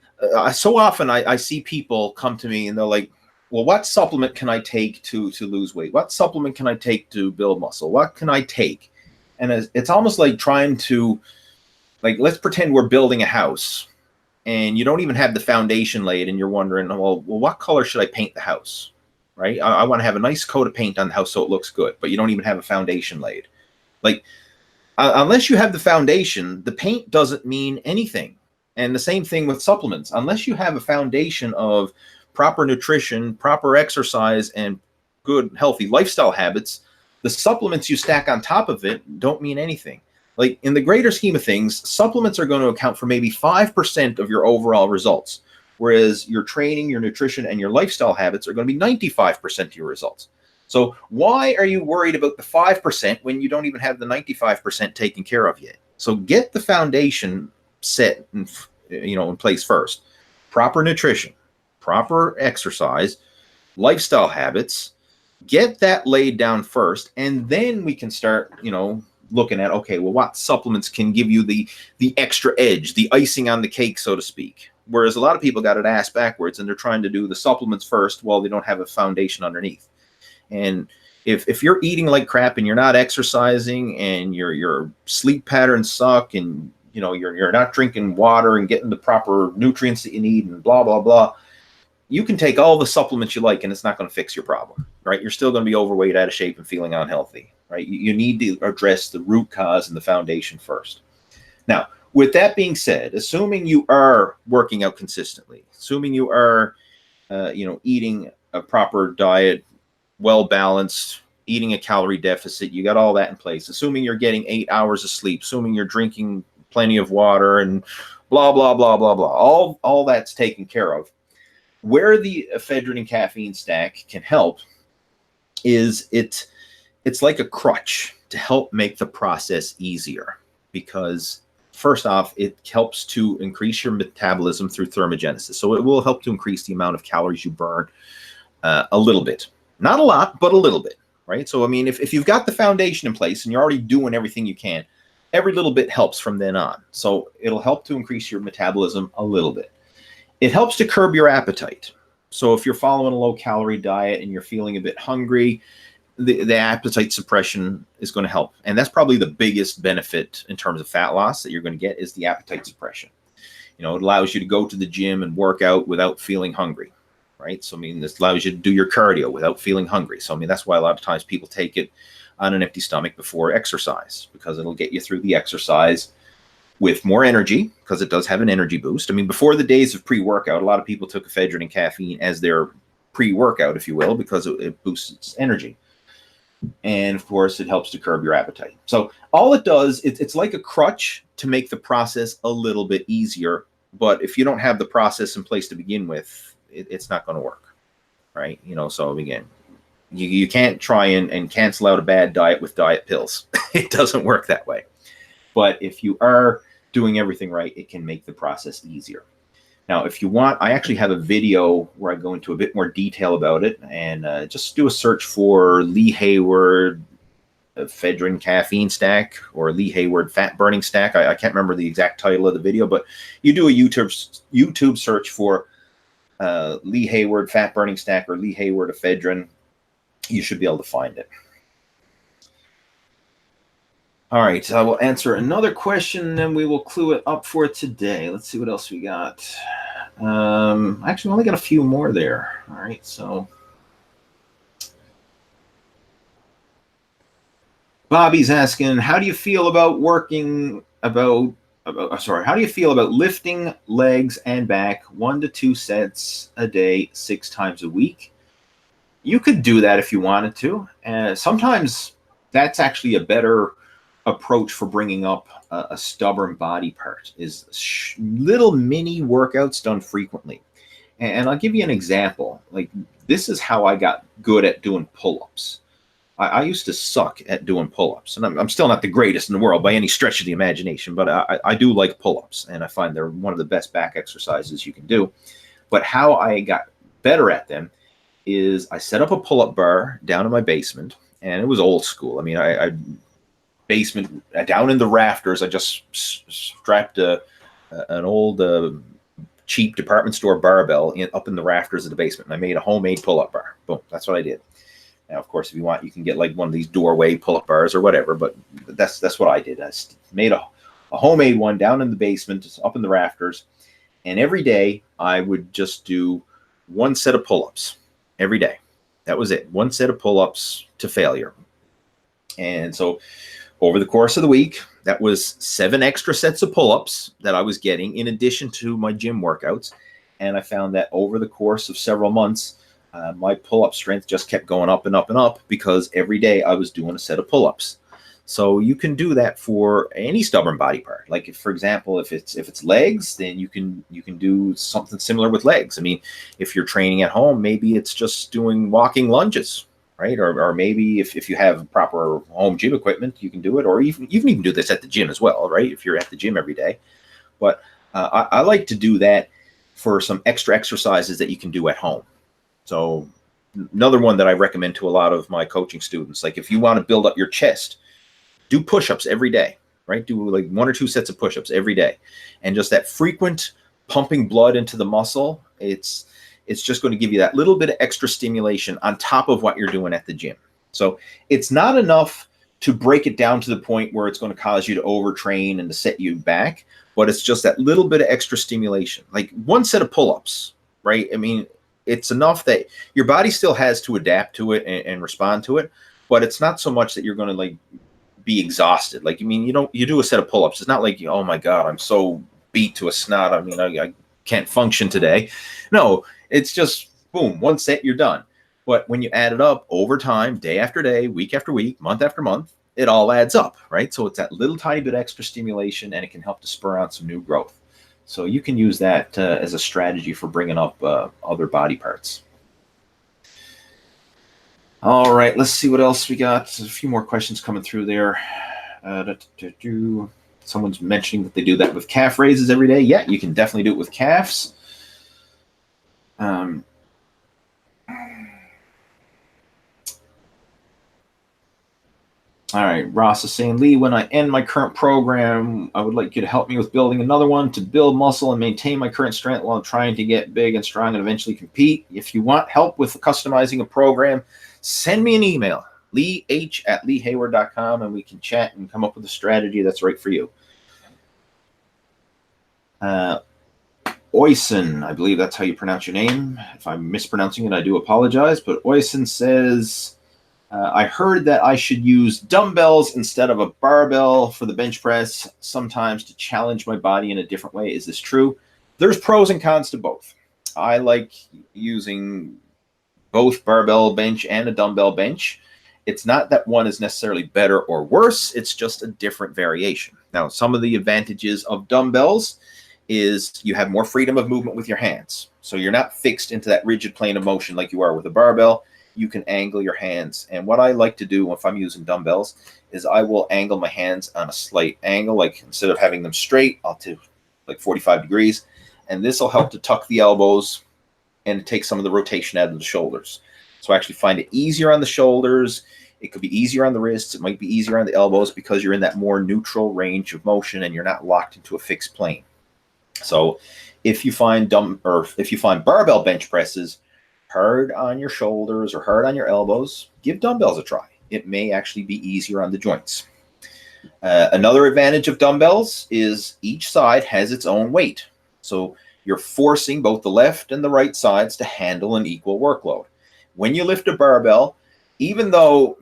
so often I see people come to me and they're like, well, what supplement can I take to lose weight? What supplement can I take to build muscle? What can I take? And it's almost like trying to, like, let's pretend we're building a house and you don't even have the foundation laid, and you're wondering, well, what color should I paint the house? Right? I want to have a nice coat of paint on the house so it looks good, but you don't even have a foundation laid. Like, unless you have the foundation, the paint doesn't mean anything. And the same thing with supplements. Unless you have a foundation of proper nutrition, proper exercise, and good, healthy lifestyle habits, the supplements you stack on top of it don't mean anything. Like in the greater scheme of things, supplements are going to account for maybe 5% of your overall results, whereas your training, your nutrition, and your lifestyle habits are going to be 95% of your results. So why are you worried about the 5% when you don't even have the 95% taken care of yet? So get the foundation set in place first. Proper nutrition, proper exercise, lifestyle habits. Get that laid down first, and then we can start, looking at, okay, well, what supplements can give you the extra edge, the icing on the cake, so to speak. Whereas a lot of people got it ass backwards, and they're trying to do the supplements first while they don't have a foundation underneath. And if you're eating like crap and you're not exercising and your sleep patterns suck and you're not drinking water and getting the proper nutrients that you need and blah blah blah, you can take all the supplements you like and it's not going to fix your problem, right? You're still going to be overweight, out of shape, and feeling unhealthy, right? You need to address the root cause and the foundation first. Now, with that being said, assuming you are working out consistently, assuming you are eating a proper diet, well balanced, eating a calorie deficit, you got all that in place, assuming you're getting 8 hours of sleep, assuming you're drinking plenty of water and blah blah blah blah blah, all that's taken care of. Where the ephedrine and caffeine stack can help is it's like a crutch to help make the process easier, because first off, it helps to increase your metabolism through thermogenesis. So it will help to increase the amount of calories you burn a little bit. Not a lot, but a little bit, right? So, I mean, if you've got the foundation in place and you're already doing everything you can, every little bit helps from then on. So it'll help to increase your metabolism a little bit. It helps to curb your appetite. So if you're following a low-calorie diet and you're feeling a bit hungry, the appetite suppression is going to help. And that's probably the biggest benefit in terms of fat loss that you're going to get, is the appetite suppression. It allows you to go to the gym and work out without feeling hungry, right? So, I mean, this allows you to do your cardio without feeling hungry. So, I mean, that's why a lot of times people take it on an empty stomach before exercise, because it'll get you through the exercise with more energy, because it does have an energy boost. I mean, before the days of pre-workout, a lot of people took ephedrine and caffeine as their pre-workout, if you will, because it boosts energy. And of course, it helps to curb your appetite. So all it does, it's like a crutch to make the process a little bit easier. But if you don't have the process in place to begin with, it's not going to work, right? So again, you can't try and cancel out a bad diet with diet pills. It doesn't work that way. But if you are doing everything right, it can make the process easier. Now, if you want, I actually have a video where I go into a bit more detail about it, and just do a search for Lee Hayward ephedrine caffeine stack or Lee Hayward fat burning stack. I can't remember the exact title of the video, but you do a YouTube search for Lee Hayward fat burning stack or Lee Hayward ephedrine. You should be able to find it. All right, I will answer another question, and then we will clue it up for today. Let's see what else we got. Actually, we only got a few more there. All right, so Bobby's asking, how do you feel about how do you feel about lifting legs and back 1 to 2 sets a day, 6 times a week? You could do that if you wanted to. Sometimes that's actually a better approach for bringing up a stubborn body part, is little mini workouts done frequently. And I'll give you an example. Like, this is how I got good at doing pull-ups. I used to suck at doing pull-ups, and I'm still not the greatest in the world by any stretch of the imagination, but I do like pull-ups, and I find they're one of the best back exercises you can do. But how I got better at them is I set up a pull-up bar down in my basement, and it was old school. I mean, basement down in the rafters, I just strapped an old cheap department store barbell up in the rafters of the basement, and I made a homemade pull-up bar. Boom, that's what I did. Now, of course, if you want, you can get like one of these doorway pull-up bars or whatever, but that's what I did. I made a homemade one down in the basement, just up in the rafters, and every day I would just do 1 set of pull-ups every day. That was it, 1 set of pull-ups to failure. And so over the course of the week, that was 7 extra sets of pull-ups that I was getting in addition to my gym workouts. And I found that over the course of several months, my pull-up strength just kept going up and up and up, because every day I was doing a set of pull-ups. So you can do that for any stubborn body part. Like if, for example, if it's legs, then you can do something similar with legs. I mean, if you're training at home, maybe it's just doing walking lunges, right? Or maybe if you have proper home gym equipment, you can do it. Or even you can even do this at the gym as well, right? If you're at the gym every day. But I like to do that for some extra exercises that you can do at home. So another one that I recommend to a lot of my coaching students, like if you want to build up your chest, do push-ups every day, right? Do like 1 or 2 sets of push-ups every day. And just that frequent pumping blood into the muscle, it's just going to give you that little bit of extra stimulation on top of what you're doing at the gym. So it's not enough to break it down to the point where it's going to cause you to overtrain and to set you back, but it's just that little bit of extra stimulation. Like 1 set of pull-ups, right? I mean, it's enough that your body still has to adapt to it and respond to it, but it's not so much that you're going to like be exhausted. Like, I mean, you do a set of pull-ups. It's not like, oh my God, I'm so beat to a snot. I mean, I can't function today. No, it's just boom, 1 set, you're done. But when you add it up over time, day after day, week after week, month after month, it all adds up, right? So it's that little tiny bit extra stimulation, and it can help to spur on some new growth. So you can use that as a strategy for bringing up other body parts. All right, let's see what else we got. There's a few more questions coming through there. Someone's mentioning that they do that with calf raises every day. Yeah, you can definitely do it with calves. All right, Ross is saying, Lee, when I end my current program, I would like you to help me with building another one to build muscle and maintain my current strength while I'm trying to get big and strong and eventually compete. If you want help with customizing a program, send me an email, leeh@leehayward.com, and we can chat and come up with a strategy that's right for you. Oysen, I believe that's how you pronounce your name. If I'm mispronouncing it, I do apologize. But Oysen says, I heard that I should use dumbbells instead of a barbell for the bench press sometimes to challenge my body in a different way. Is this true? There's pros and cons to both. I like using both barbell bench and a dumbbell bench. It's not that one is necessarily better or worse. It's just a different variation. Now, some of the advantages of dumbbells is you have more freedom of movement with your hands. So you're not fixed into that rigid plane of motion like you are with a barbell. You can angle your hands. And what I like to do if I'm using dumbbells is I will angle my hands on a slight angle. Like instead of having them straight, I'll do like 45 degrees. And this will help to tuck the elbows and take some of the rotation out of the shoulders. So I actually find it easier on the shoulders. It could be easier on the wrists. It might be easier on the elbows because you're in that more neutral range of motion and you're not locked into a fixed plane. So if you find barbell bench presses hard on your shoulders or hard on your elbows, give dumbbells a try. It may actually be easier on the joints. Another advantage of dumbbells is each side has its own weight. So you're forcing both the left and the right sides to handle an equal workload. When you lift a barbell, even though,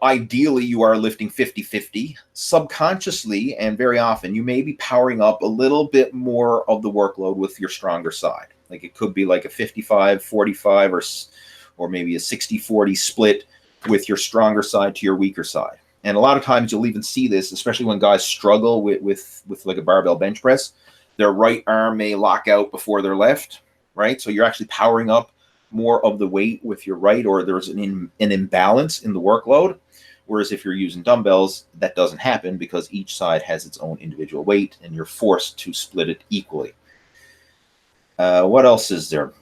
ideally you are lifting 50-50, subconsciously and very often you may be powering up a little bit more of the workload with your stronger side. Like it could be like a 55-45 or maybe a 60-40 split with your stronger side to your weaker side. And a lot of times you'll even see this, especially when guys struggle with like a barbell bench press. Their right arm may lock out before their left, right? So you're actually powering up more of the weight with your right, or there's an imbalance in the workload. Whereas if you're using dumbbells, that doesn't happen because each side has its own individual weight and you're forced to split it equally. What else is there?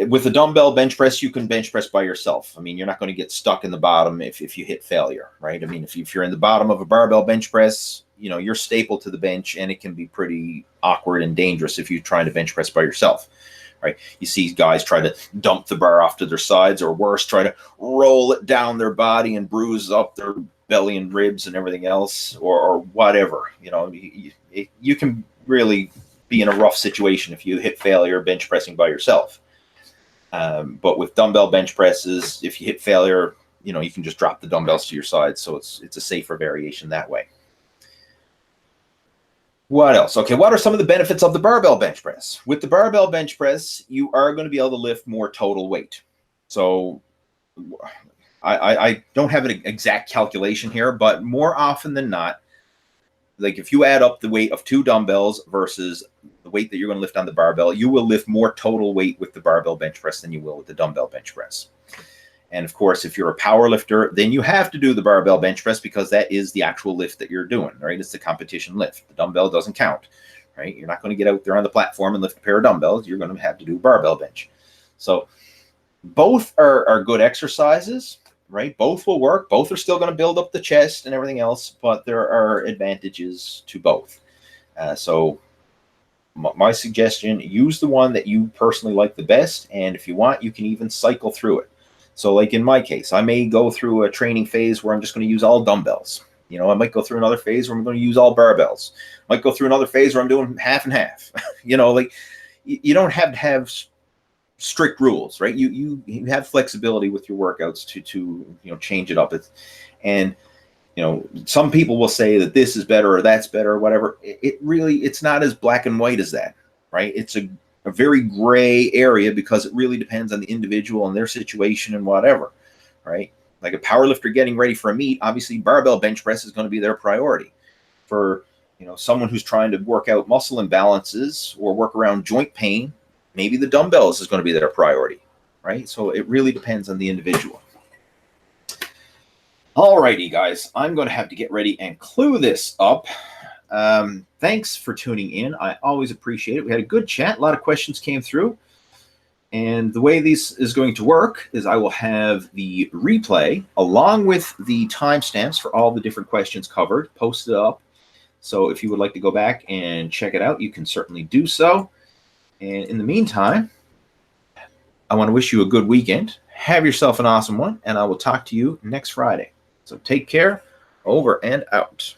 With a dumbbell bench press, you can bench press by yourself. I mean, you're not going to get stuck in the bottom if you hit failure, right? I mean, if you're in the bottom of a barbell bench press, you're stapled to the bench, and it can be pretty awkward and dangerous if you're trying to bench press by yourself, right? You see guys try to dump the bar off to their sides, or worse, try to roll it down their body and bruise up their belly and ribs and everything else, or whatever. You can really be in a rough situation if you hit failure bench pressing by yourself. But with dumbbell bench presses, if you hit failure, you can just drop the dumbbells to your side. So it's a safer variation that way. What else? Okay, what are some of the benefits of the barbell bench press? With the barbell bench press, you are going to be able to lift more total weight. So I don't have an exact calculation here, but more often than not, like if you add up the weight of 2 dumbbells versus the weight that you're going to lift on the barbell, you will lift more total weight with the barbell bench press than you will with the dumbbell bench press. And of course, if you're a power lifter, then you have to do the barbell bench press because that is the actual lift that you're doing, right? It's the competition lift. The dumbbell doesn't count, right? You're not going to get out there on the platform and lift a pair of dumbbells. You're going to have to do barbell bench. So both are good exercises, right? Both will work. Both are still going to build up the chest and everything else, but there are advantages to both. So my suggestion, use the one that you personally like the best. And if you want, you can even cycle through it. So like in my case, I may go through a training phase where I'm just going to use all dumbbells. You know, I might go through another phase where I'm going to use all barbells. I might go through another phase where I'm doing half and half. You know, like you don't have to have strict rules, right? You have flexibility with your workouts to change it up. And some people will say that this is better or that's better or whatever. It's not as black and white as that, right? It's a very gray area because it really depends on the individual and their situation and whatever, right? Like a powerlifter getting ready for a meet, obviously barbell bench press is going to be their priority. For someone who's trying to work out muscle imbalances or work around joint pain, maybe the dumbbells is going to be their priority, right? So it really depends on the individual. All righty, guys, I'm going to have to get ready and clue this up. Thanks for tuning in. I always appreciate it. We had a good chat. A lot of questions came through. And the way this is going to work is I will have the replay along with the timestamps for all the different questions covered posted up. So if you would like to go back and check it out, you can certainly do so. And in the meantime, I want to wish you a good weekend. Have yourself an awesome one, and I will talk to you next Friday. So take care. Over and out.